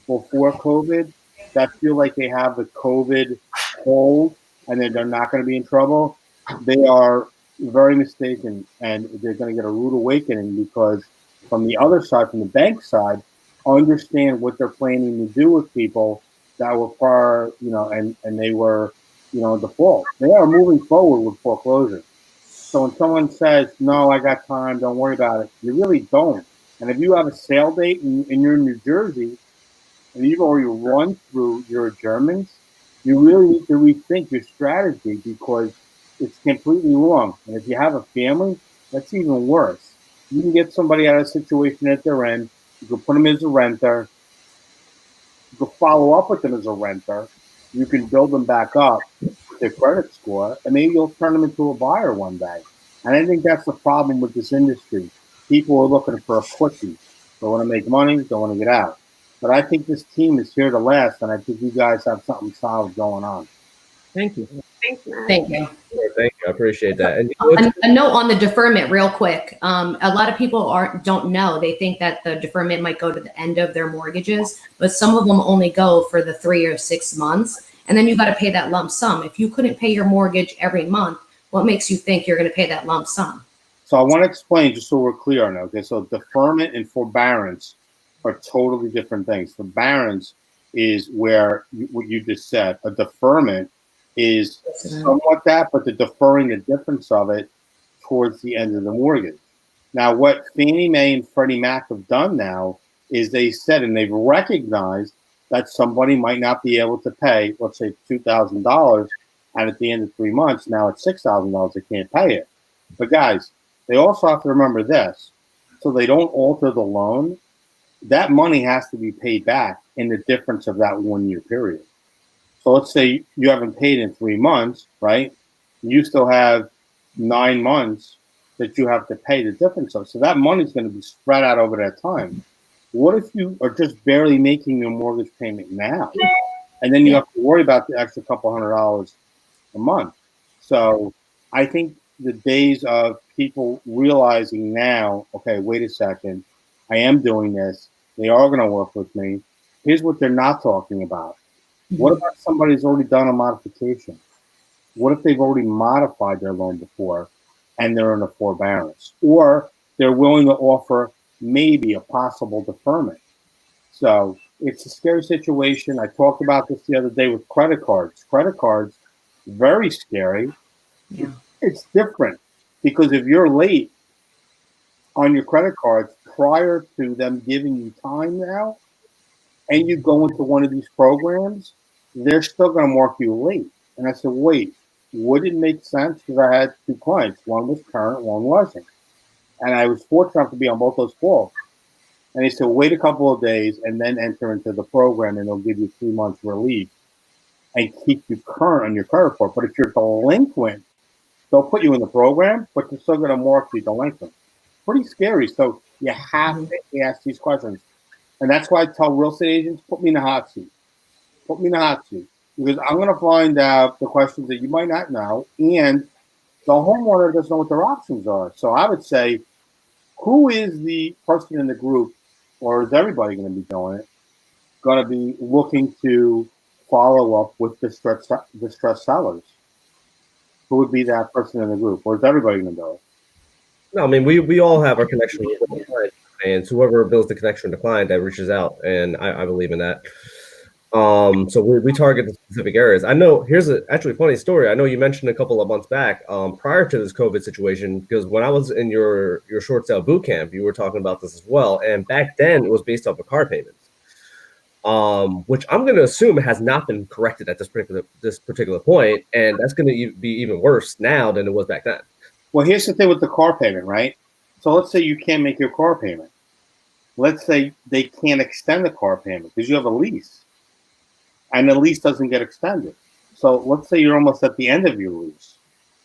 A: before COVID, that feel like they have the COVID hold and then they're not going to be in trouble, they are very mistaken, and they're going to get a rude awakening, because from the other side, from the bank side, understand what they're planning to do with people that were prior, and they were, in default. They are moving forward with foreclosure. So when someone says, no, I got time, don't worry about it, you really don't. And if you have a sale date and you're in New Jersey and you've already run through your adjournments, you really need to rethink your strategy, because it's completely wrong. And if you have a family, that's even worse. You can get somebody out of a situation at their end. You can put them as a renter. You can follow up with them as a renter. You can build them back up with their credit score, and maybe you'll turn them into a buyer one day. And I think that's the problem with this industry. People are looking for a quickie. They want to make money. They want to get out. But I think this team is here to last, and I think you guys have something solid going on.
D: Thank you.
E: Thanks, Matt.
C: Thank you.
B: Thank you. I appreciate that. And
C: A note on the deferment real quick. A lot of people don't know. They think that the deferment might go to the end of their mortgages, but some of them only go for the 3 or 6 months. And then you got to pay that lump sum. If you couldn't pay your mortgage every month, what makes you think you're going to pay that lump sum?
A: So I want to explain, just so we're clear on it. Okay, so deferment and forbearance are totally different things. Forbearance is where what you just said. A deferment is somewhat that, but they're deferring the difference of it towards the end of the mortgage. Now, what Fannie Mae and Freddie Mac have done now is they said, and they've recognized that somebody might not be able to pay, let's say $2,000, and at the end of 3 months, now it's $6,000, they can't pay it. But guys, they also have to remember this. So they don't alter the loan, that money has to be paid back in the difference of that 1 year period. So let's say you haven't paid in 3 months, right? You still have 9 months that you have to pay the difference of. So that money is going to be spread out over that time. What if you are just barely making your mortgage payment now? And then you have to worry about the extra couple $100 a month. So I think the days of people realizing now, okay, wait a second, I am doing this. They are going to work with me. Here's what they're not talking about. What about somebody who's already done a modification? What if they've already modified their loan before and they're in a forbearance? Or they're willing to offer maybe a possible deferment. So it's a scary situation. I talked about this the other day with credit cards. Credit cards, very scary.
C: Yeah.
A: It's different because if you're late on your credit cards prior to them giving you time now, and you go into one of these programs, they're still going to mark you late. And I said, wait, would it make sense? Because I had 2 clients. One was current, one wasn't. And I was fortunate enough to be on both those calls. And they said, wait a couple of days and then enter into the program, and they'll give you 3 months relief and keep you current on your credit report. But if you're delinquent, they'll put you in the program, but they're still going to mark you delinquent. Pretty scary. So you have to ask these questions. And that's why I tell real estate agents, put me in the hot seat. Put me in the hot seat. Because I'm going to find out the questions that you might not know. And the homeowner doesn't know what their options are. So I would say, who is the person in the group, or is everybody going to be doing it, going to be looking to follow up with distressed sellers? Who would be that person in the group? Or is everybody going to do it?
B: No, I mean, we all have our connection with the client, and whoever builds the connection with the client that reaches out, and I believe in that. So we target the specific areas. I know, here's actually a funny story. I know you mentioned a couple of months back, prior to this COVID situation, because when I was in your short sale boot camp, you were talking about this as well. And back then it was based off of car payments, which I'm going to assume has not been corrected at this particular point. And that's going to be even worse now than it was back then.
A: Well, here's the thing with the car payment, right? So let's say you can't make your car payment. Let's say they can't extend the car payment because you have a lease. And the lease doesn't get extended. So let's say you're almost at the end of your lease.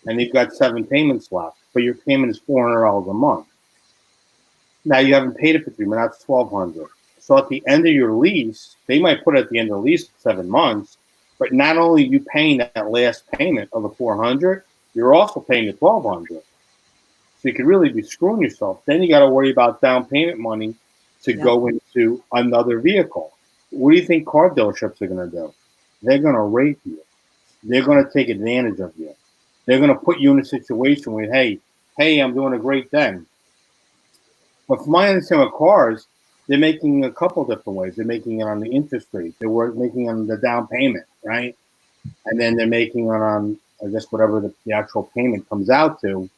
A: and you've got 7 payments left, but your payment is $400 a month. Now you haven't paid it for 3 months, that's $1,200. So at the end of your lease, they might put it at the end of the lease 7 months, but not only are you paying that last payment of the $400, you're also paying the $1,200. So you could really be screwing yourself. Then you got to worry about down payment money to go into another vehicle. What do you think car dealerships are going to do? They're going to rape you. They're going to take advantage of you. They're going to put you in a situation where, hey, I'm doing a great thing. But from my understanding of cars, they're making a couple different ways. They're making it on the interest rate. They're making it on the down payment, right? And then they're making it on, I guess, whatever the actual payment comes out to.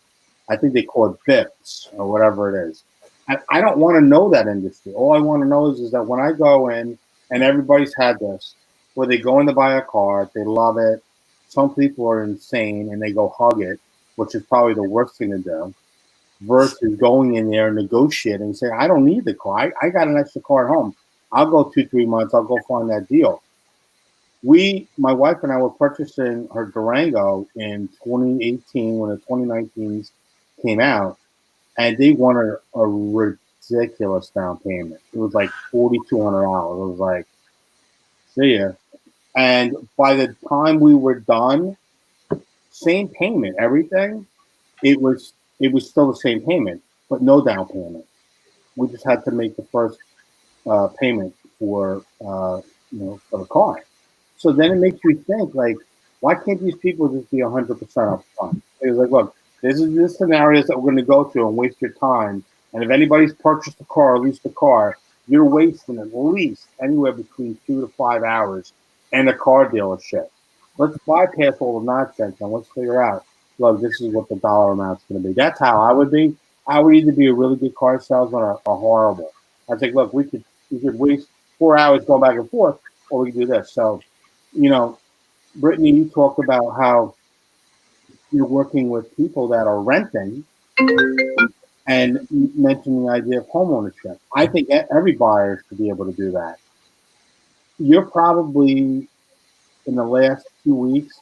A: I think they call it BIPs or whatever it is. And I don't want to know that industry. All I want to know is that when I go in, and everybody's had this, where they go in to buy a car, they love it. Some people are insane and they go hug it, which is probably the worst thing to do, versus going in there and negotiating and saying, I don't need the car. I got an extra car at home. I'll go 2-3 months. I'll go find that deal. My wife and I were purchasing her Durango in 2018 when the 2019s came out, and they wanted a ridiculous down payment. It was like $4,200. It was like, see ya. And by the time we were done, same payment, everything, it was still the same payment, but no down payment. We just had to make the first payment for the car. So then it makes you think, like, why can't these people just be 100% up front? It's like, look, this is the scenarios that we're going to go through and waste your time. And if anybody's purchased a car or leased a car, you're wasting at least anywhere between 2 to 5 hours in a car dealership. Let's bypass all the nonsense and let's figure out, look, this is what the dollar amount's going to be. That's how I would be. I would either be a really good car salesman or horrible. I think, look, we could waste 4 hours going back and forth, or we could do this. So, Brittany, you talked about how you're working with people that are renting, and you mentioned the idea of homeownership. I think every buyer should be able to do that. You're probably, in the last 2 weeks,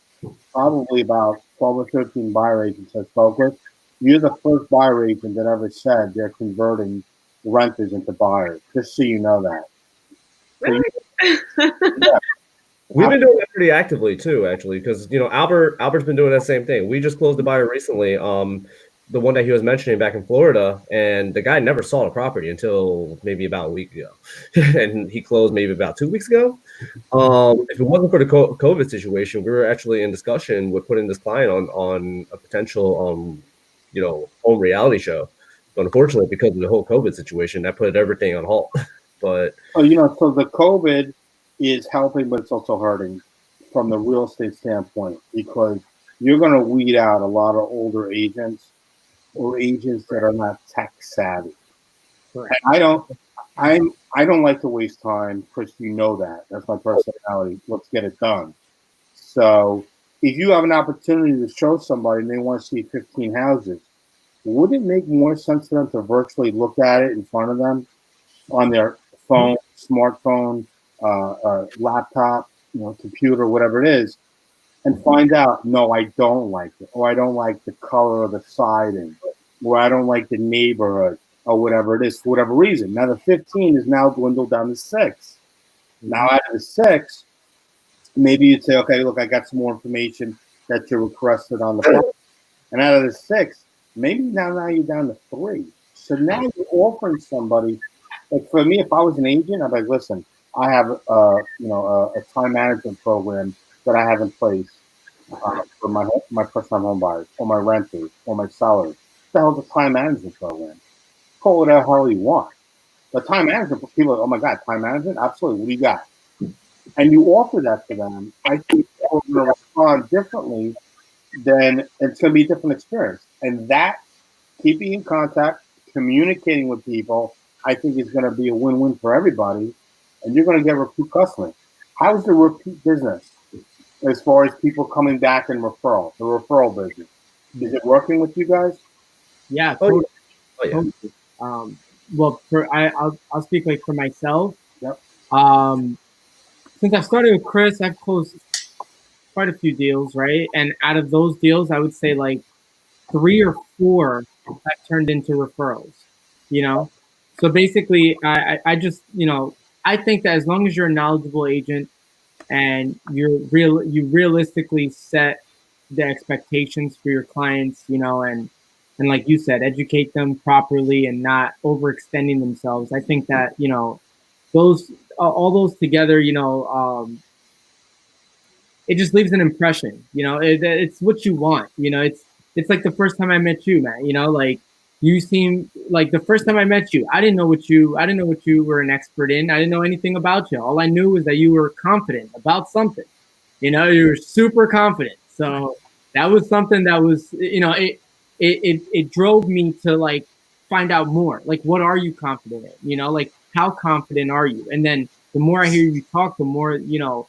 A: probably about 12 or 13 buyer agents I spoke with. You're the first buyer agent that ever said they're converting renters into buyers, just so you know that.
E: Really?
A: So
B: We've been doing that pretty actively too, actually, because Albert's been doing that same thing. We just closed a buyer recently, the one that he was mentioning back in Florida, and the guy never saw the property until maybe about a week ago, and he closed maybe about 2 weeks ago. If it wasn't for the COVID situation, we were actually in discussion with putting this client on a potential home reality show. But unfortunately, because of the whole COVID situation, that put everything on halt. But
A: so the COVID is helping, but it's also hurting from the real estate standpoint, because you're going to weed out a lot of older agents or agents that are not tech savvy.
D: Right.
A: And I don't like to waste time, Chris. You know that. That's my personality. Let's get it done. So if you have an opportunity to show somebody and they want to see 15 houses, wouldn't it make more sense for them to virtually look at it in front of them on their phone, smartphone, laptop, computer, whatever it is, and find out, no, I don't like it, or I don't like the color of the siding, or I don't like the neighborhood, or whatever it is, for whatever reason. Now the 15 is now dwindled down to 6. Now out of the 6, maybe you'd say, okay, look, I got some more information that you requested on the phone. And out of the 6, maybe now you're down to 3. So now you're offering somebody, like for me, if I was an agent, I'd be like, listen, I have a time management program that I have in place for my first-time home buyers, or my renters, or my sellers. What the hell's a time management program? Call it whatever hell you want. But time management, people are like, oh my God, time management? Absolutely. What do you got? And you offer that to them, I think they're going to respond differently. Then it's going to be a different experience. And that, keeping in contact, communicating with people, I think is going to be a win-win for everybody. And you're going to get repeat customers. How's the repeat business as far as people coming back and the referral business? Is it working with you guys?
D: Yeah.
B: Oh,
D: totally.
B: yeah.
D: Well, I'll speak like for myself.
A: Yep.
D: Since I started with Chris, I've closed quite a few deals, right? And out of those deals, I would say like 3 or 4 have turned into referrals, you know? So basically, I just, I think that as long as you're a knowledgeable agent and you realistically set the expectations for your clients, and like you said, educate them properly and not overextending themselves. I think that, those, all those together, it just leaves an impression. It's what you want. It's like the first time I met you, Matt. Like you seem like the first time I met you, I didn't know what you were an expert in. I didn't know anything about you. All I knew was that you were confident about something. You were super confident. So that was something that was, it drove me to like find out more. Like, what are you confident in? Like how confident are you? And then the more I hear you talk, the more, you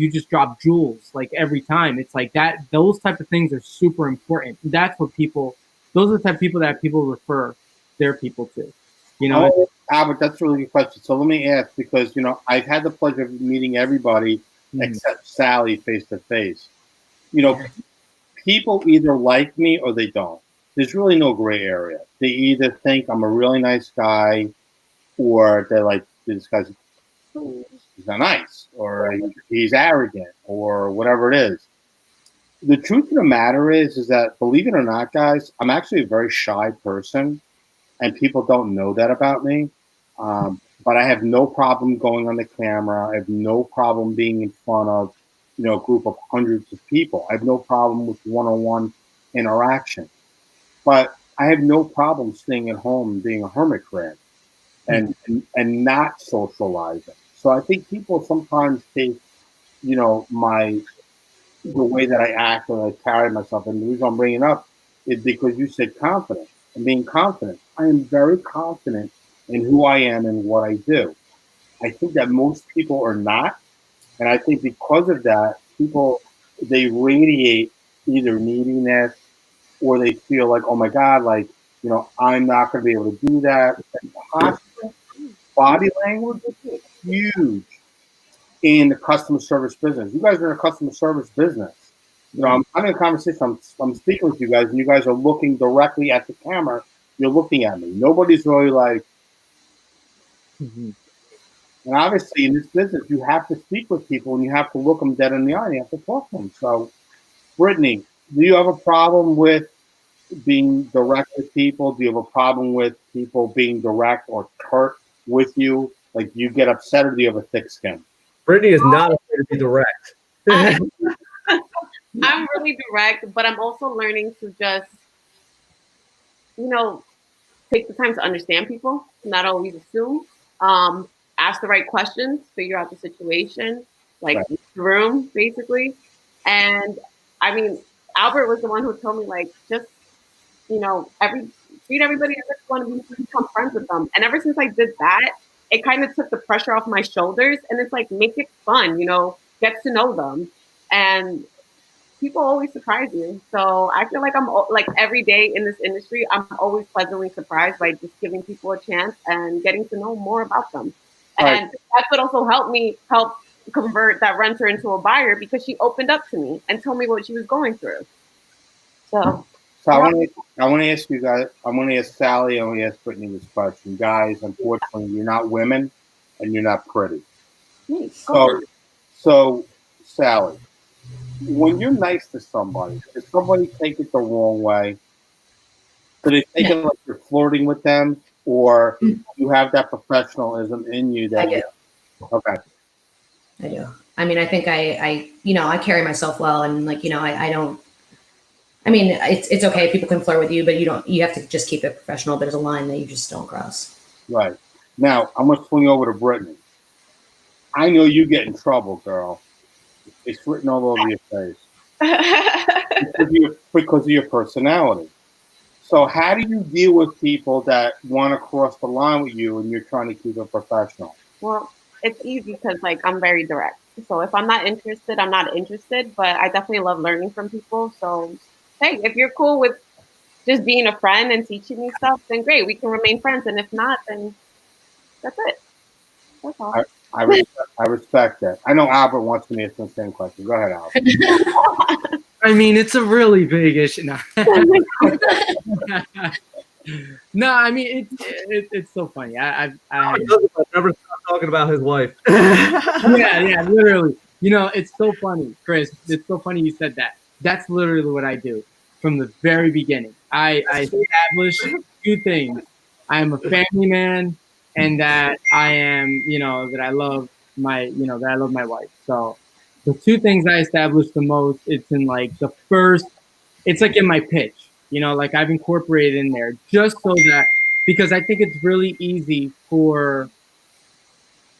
D: just drop jewels like every time. It's like that, those type of things are super important. Those are the type of people that people refer their people to,
A: Albert, that's a really good question. So let me ask, because, I've had the pleasure of meeting everybody except Sally face to face. People either like me or they don't. There's really no gray area. They either think I'm a really nice guy, or they're like, this guy's he's not nice, or he's arrogant, or whatever it is. The truth of the matter is that, believe it or not, guys, I'm actually a very shy person, and people don't know that about me. But I have no problem going on the camera. I have no problem being in front of, a group of hundreds of people. I have no problem with one-on-one interaction. But I have no problem staying at home and being a hermit crab and not socializing. So I think people sometimes take, the way that I act and I carry myself. And the reason I'm bringing it up is because you said confidence. And being confident, I am very confident in who I am and what I do. I think that most people are not. And I think because of that, people, they radiate either neediness, or they feel like, oh my God, like, I'm not going to be able to do that. And body language is huge in the customer service business. You guys are in a customer service business. I'm having a conversation. I'm speaking with you guys, and you guys are looking directly at the camera. You're looking at me. Nobody's really like. And obviously, in this business, you have to speak with people, and you have to look them dead in the eye, and you have to talk to them. So, Brittney, do you have a problem with being direct with people? Do you have a problem with people being direct or curt with you? Like, do you get upset, or do you have a thick skin?
B: Brittney is not afraid to be direct.
E: I'm really direct, but I'm also learning to just, take the time to understand people, not always assume. Ask the right questions, figure out the situation, like the room, basically. And I mean, Albert was the one who told me, like, just, treat everybody as if you want to become friends with them. And ever since I did that, it kind of took the pressure off my shoulders. And it's like, make it fun, get to know them. And people always surprise you. So I feel like I'm like every day in this industry, I'm always pleasantly surprised by just giving people a chance and getting to know more about them. And that's what also help convert that renter into a buyer, because she opened up to me and told me what she was going through. So
A: I want to ask you guys. I want to ask Sally. I want to ask Brittney this question, guys. Unfortunately, you're not women, and you're not pretty. So, Sally, when you're nice to somebody, does somebody take it the wrong way? Do they take it like you're flirting with them, or you have that professionalism in you? That
C: I do.
A: Okay.
C: I do. I mean, I think I carry myself well, and like, I don't. I mean, it's okay. People can flirt with you, but you have to just keep it professional. There's a line that you just don't cross. Right.
A: Now, I'm going to swing over to Brittney. I know you get in trouble, girl. It's written all over your face. because of your personality. So how do you deal with people that want to cross the line with you and you're trying to keep it professional?
E: Well, it's easy because, like, I'm very direct. So if I'm not interested, I'm not interested. But I definitely love learning from people. So, hey, if you're cool with just being a friend and teaching me stuff, then great, we can remain friends. And if not, then that's it. That's all.
A: I respect that. I know Albert wants me to ask the same question. Go ahead, Albert.
D: I mean, it's a really big issue. No, no, I mean, it's so funny. I
B: never stop talking about his wife.
D: yeah, literally. You know, it's so funny, Chris. It's so funny you said that. That's literally what I do from the very beginning. I establish two things. I am a family man, and that I am, you know, that I love my wife. So the two things I establish the most, it's in like the first, it's like in my pitch, you know, like I've incorporated in there just so that, because I think it's really easy for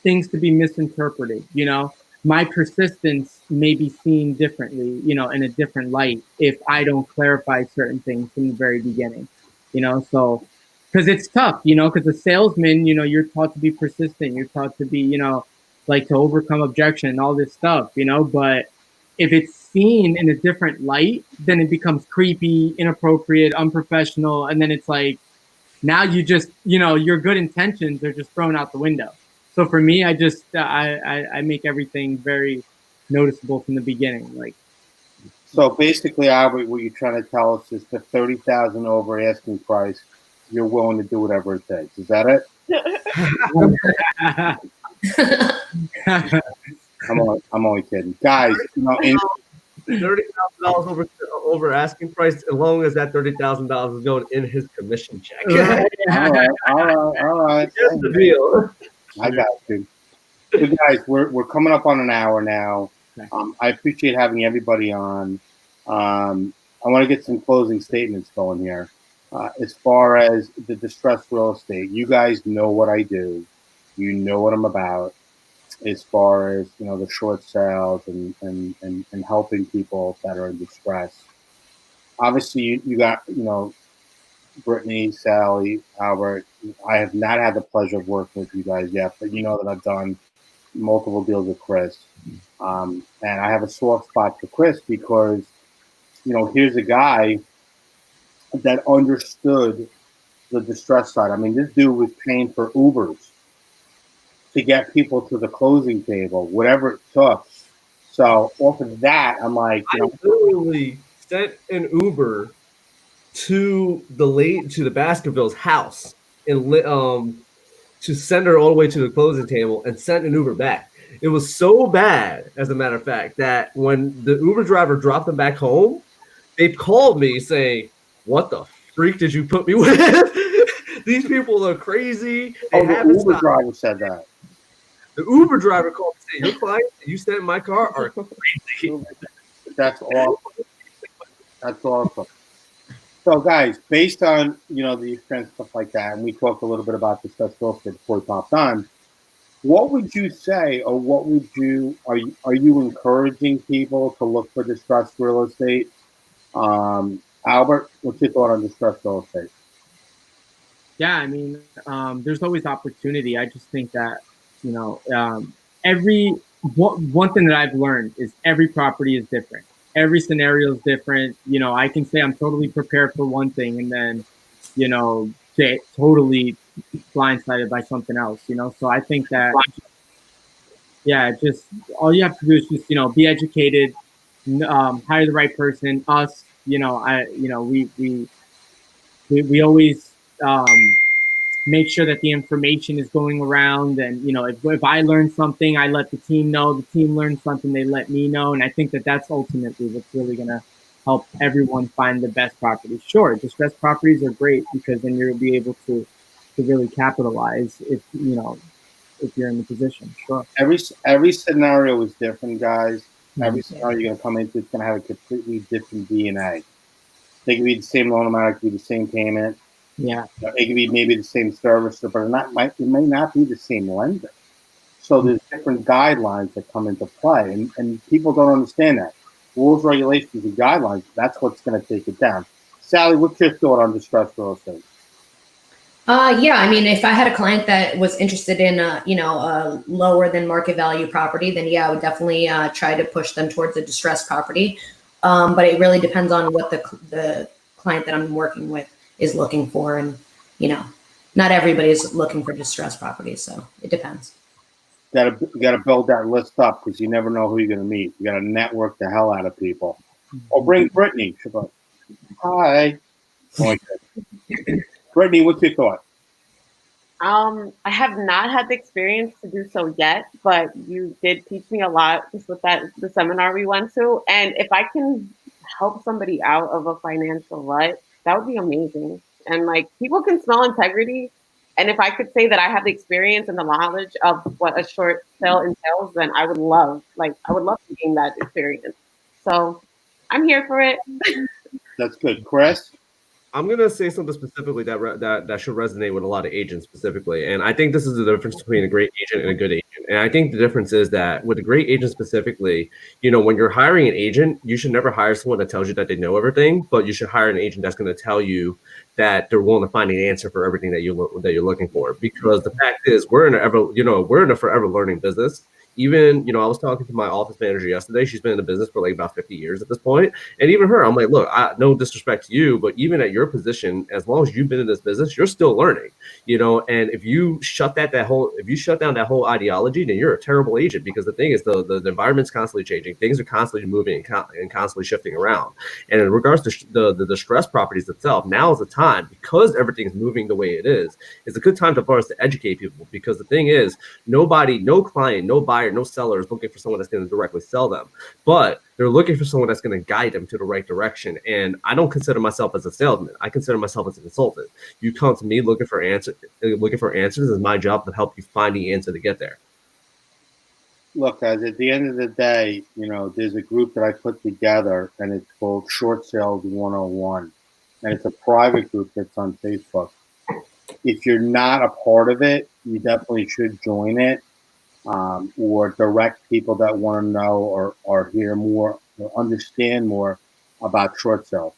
D: things to be misinterpreted, you know. My persistence may be seen differently, you know, in a different light if I don't clarify certain things from the very beginning, you know. So, because it's tough, you know, because a salesman, you know, you're taught to be persistent, you're taught to be, you know, like to overcome objection and all this stuff, you know. But if it's seen in a different light, then it becomes creepy, inappropriate, unprofessional, and then it's like now you just, you know, your good intentions are just thrown out the window. So for me, I just I make everything very noticeable from the beginning. Like,
A: So basically, Albert, what you're trying to tell us is the 30,000 over asking price, you're willing to do whatever it takes. Is that it? I'm only kidding, guys. You know,
B: $30,000 over asking price, as long as that $30,000 is going in his commission check.
A: all right.
B: Here's the deal.
A: I got you. So guys, we're coming up on an hour now. I appreciate having everybody on. I want to get some closing statements going here. As far as the distressed real estate, you guys know what I do. You know what I'm about. As far as, you know, the short sales and helping people that are in distress. Obviously, you got, you know, Brittany, Sally, Albert. I have not had the pleasure of working with you guys yet, but you know that I've done multiple deals with Chris. And I have a soft spot for Chris because, you know, here's a guy that understood the distress side. I mean, this dude was paying for Ubers to get people to the closing table, whatever it took. So off of that, I'm like, you know,
B: I literally sent an Uber to the Baskervilles' house and to send her all the way to the closing table and sent an Uber back. It was so bad, as a matter of fact, that when the Uber driver dropped them back home, they called me saying, "What the freak did you put me with? These people are crazy."
A: The Uber driver said that.
B: The Uber driver called and said, "Your clients that you sent in my car are crazy."
A: That's awesome. That's awesome. So, guys, based on, you know, the experience, stuff like that, and we talked a little bit about the stuff before we popped on, what would you say, or what would you, are you encouraging people to look for distressed real estate? Albert, what's your thought on distressed real estate?
D: yeah, I mean, there's always opportunity. I just think that, you know, one thing that I've learned is every property is different. Every scenario is different. You know, I can say I'm totally prepared for one thing and then, you know, get totally blindsided by something else, you know? So I think that, yeah, just all you have to do is just, you know, be educated, hire the right person. Us, you know, we always, make sure that the information is going around, and you know, if I learn something, I let the team know. The team learns something, they let me know, and I think that that's ultimately what's really gonna help everyone find the best properties. Sure, distressed properties are great because then you'll be able to really capitalize if you know if you're in the position. Sure.
A: Every scenario is different, guys. Every scenario you're gonna come into, it's gonna have a completely different DNA. They could be the same loan amount, it could be the same payment.
D: Yeah,
A: it could be maybe the same servicer, but it may not be the same lender. So there's different guidelines that come into play, and people don't understand that. Rules, regulations, and guidelines, that's what's going to take it down. Sally, what's your thought on distressed real estate?
C: Yeah, I mean, if I had a client that was interested in, you know, a lower than market value property, then yeah, I would definitely try to push them towards a distressed property. But it really depends on what the client that I'm working with is looking for, and you know, not everybody's looking for distressed properties, so it depends.
A: gotta build that list up because you never know who you're gonna meet. You gotta network the hell out of people. Or bring Brittany. She'll go, hi. Like Brittany, what's your thought?
E: I have not had the experience to do so yet, but you did teach me a lot just with the seminar we went to. And if I can help somebody out of a financial rut, that would be amazing. And like people can smell integrity. And if I could say that I have the experience and the knowledge of what a short sale entails, then I would love to gain that experience. So I'm here for it.
A: That's good. Chris?
B: I'm gonna say something specifically that should resonate with a lot of agents specifically, and I think this is the difference between a great agent and a good agent. And I think the difference is that with a great agent specifically, you know, when you're hiring an agent, you should never hire someone that tells you that they know everything, but you should hire an agent that's going to tell you that they're willing to find an answer for everything that you're looking for. Because the fact is, we're in a forever learning business. Even, you know, I was talking to my office manager yesterday. She's been in the business for like about 50 years at this point. And even her, I'm like, look, no disrespect to you, but even at your position, as long as you've been in this business, you're still learning, you know, and if you shut down that whole ideology, then you're a terrible agent because the thing is the environment's constantly changing. Things are constantly moving and constantly shifting around. And in regards to the distressed properties itself, now is the time because everything's moving the way it is. It's a good time for us to educate people because the thing is, nobody, no client, no buyer, no seller is looking for someone that's going to directly sell them, but they're looking for someone that's going to guide them to the right direction. And I don't consider myself as a salesman. I consider myself as a consultant. You come to me looking for answers. It's my job to help you find the answer to get there.
A: Look, guys, at the end of the day, you know, there's a group that I put together, and it's called Short Sales 101, and it's a private group that's on Facebook. If you're not a part of it, you definitely should join it. Or direct people that want to know or hear more or understand more about short sales.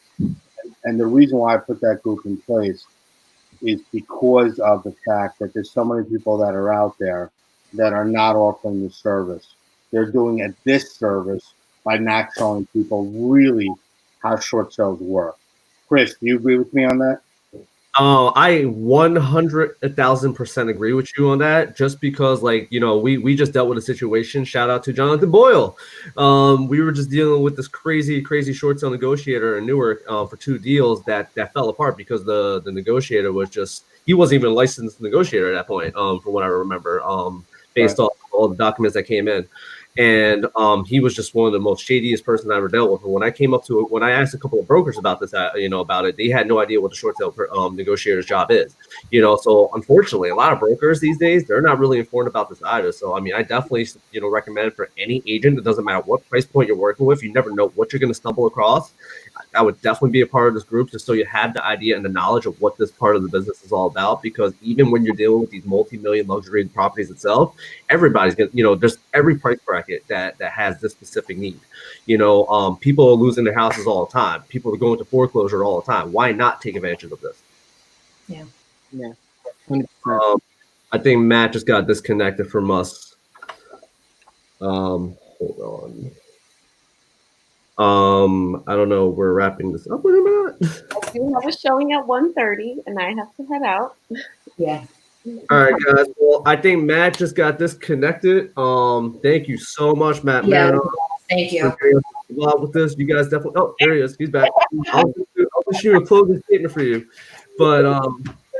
A: And the reason why I put that group in place is because of the fact that there's so many people that are out there that are not offering the service. They're doing a disservice by not showing people really how short sales work. Chris, do you agree with me on that?
B: I 100,000% agree with you on that. Just because, like, you know, we just dealt with a situation. Shout out to Jonathan Boyle. We were just dealing with this crazy short sale negotiator in Newark for 2 deals that fell apart because the negotiator was just, he wasn't even a licensed negotiator at that point. From what I remember, based off all the documents that came in. And he was just one of the most shadiest person I ever dealt with. And when I came up to it, when I asked a couple of brokers about this, about it, they had no idea what the short sale negotiator's job is. You know, so unfortunately, a lot of brokers these days, they're not really informed about this either. So I mean, I definitely recommend for any agent. It doesn't matter what price point you're working with. You never know what you're going to stumble across. I would definitely be a part of this group just so you have the idea and the knowledge of what this part of the business is all about. Because even when you're dealing with these multi-million luxury properties itself, everybody's going to, there's every price bracket that has this specific need. People are losing their houses all the time. People are going to foreclosure all the time. Why not take advantage of this?
C: Yeah.
D: Yeah.
B: I think Matt just got disconnected from us. Hold on. I don't know. We're wrapping this up. Wait a minute.
E: I do have a showing at 1:30, and I have to head out.
C: Yeah.
B: All right, guys. Well, I think Matt just got disconnected. Thank you so much, Matt.
C: Yeah.
B: Man,
C: thank you.
B: with this, you guys definitely. Oh, there he is. He's back. I'll just shoot a closing statement for you, but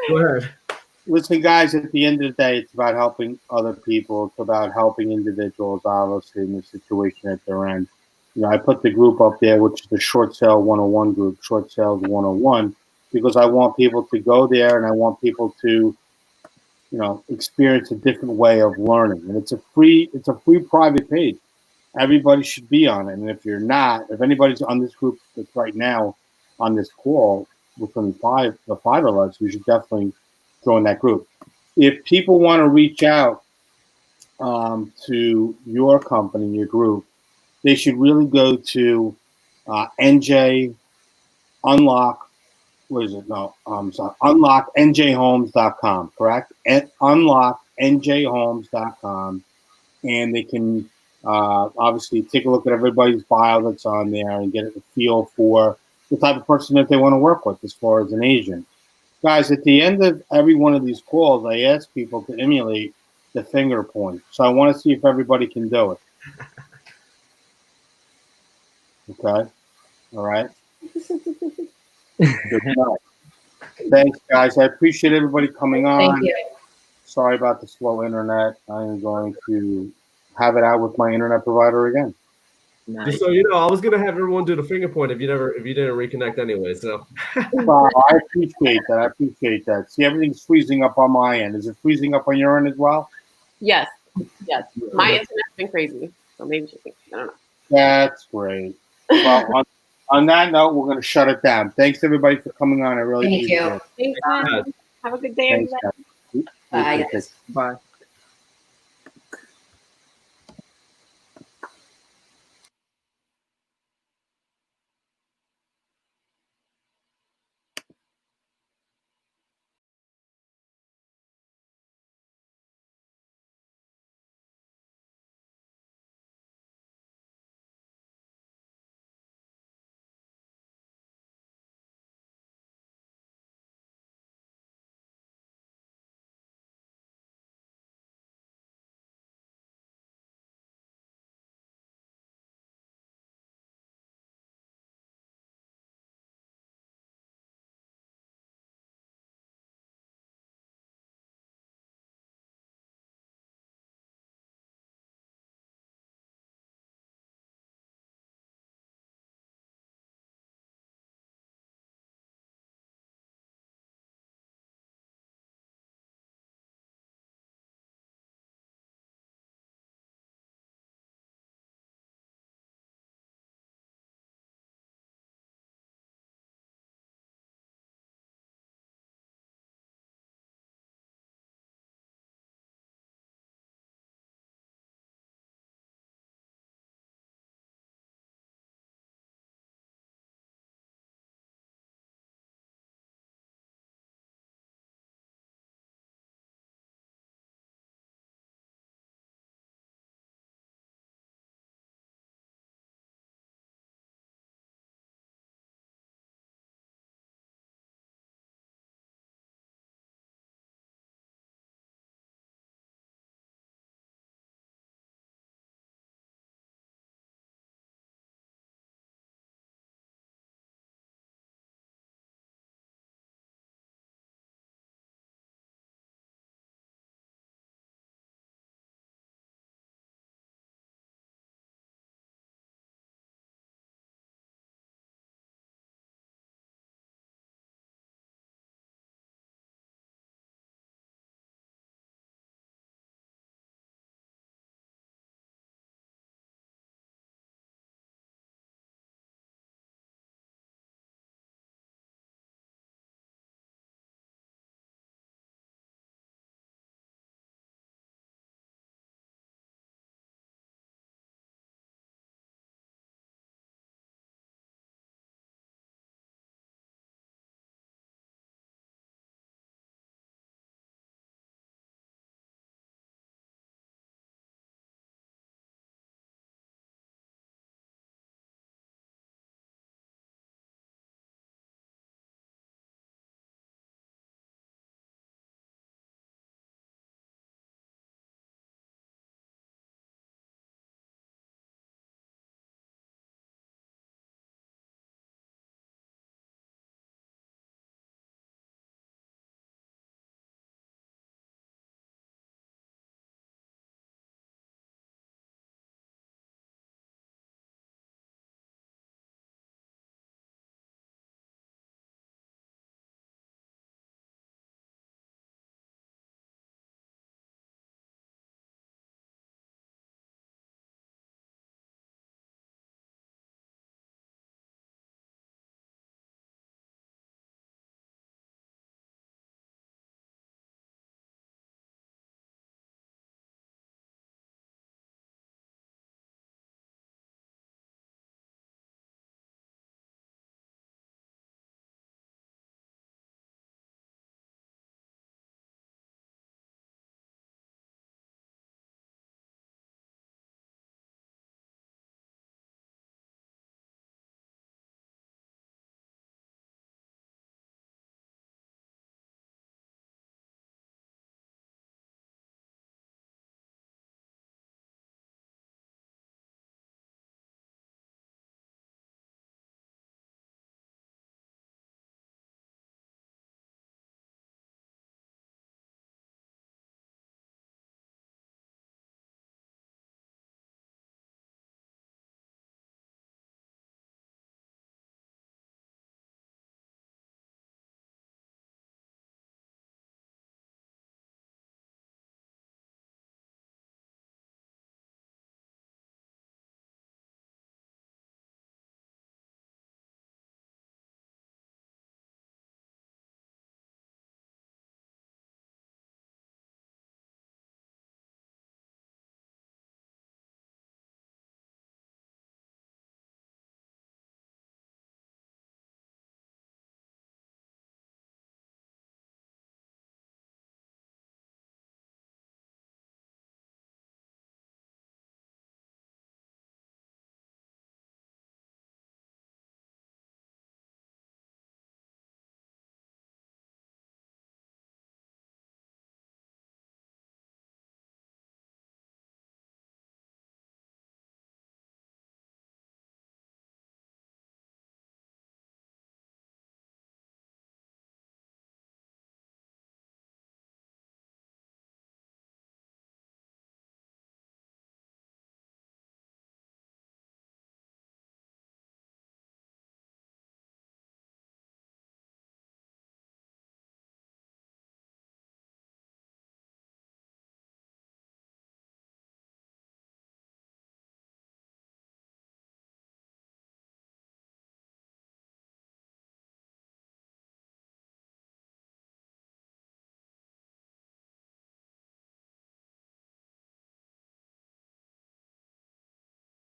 B: go ahead.
A: Listen, guys, at the end of the day, it's about helping other people. It's about helping individuals, obviously, in the situation that they're in. I put the group up there, which is the Short Sale 101 group, Short Sales 101, because I want people to go there and I want people to, experience a different way of learning. And it's a free private page. Everybody should be on it. And if you're not, if anybody's on this group that's right now on this call, within the five of us, you should definitely join that group. If people want to reach out to your company, your group, they should really go to UnlockNJHomes.com, correct? At UnlockNJHomes.com, and they can obviously take a look at everybody's bio that's on there and get a feel for the type of person that they want to work with as far as an agent. Guys, at the end of every one of these calls, I ask people to emulate the finger point. So I want to see if everybody can do it. Okay. All right. Good enough. Thanks, guys. I appreciate everybody coming on.
C: Thank you.
A: Sorry about the slow internet. I am going to have it out with my internet provider again.
B: Just so you know, I was gonna have everyone do the finger point if you didn't reconnect anyway. So
A: Wow, I appreciate that. I appreciate that. See, everything's freezing up on my end. Is it freezing up on your end as well?
E: Yes. Yes. My internet's been crazy. So maybe she thinks, I don't know.
A: That's great. Well, on that note, we're going to shut it down. Thanks, everybody, for coming on. I really
C: Thank
A: appreciate
C: you.
A: it.
E: Thanks, man. Have a good day,
A: Thanks,
E: everybody.
A: guys.
C: Bye.
D: Bye.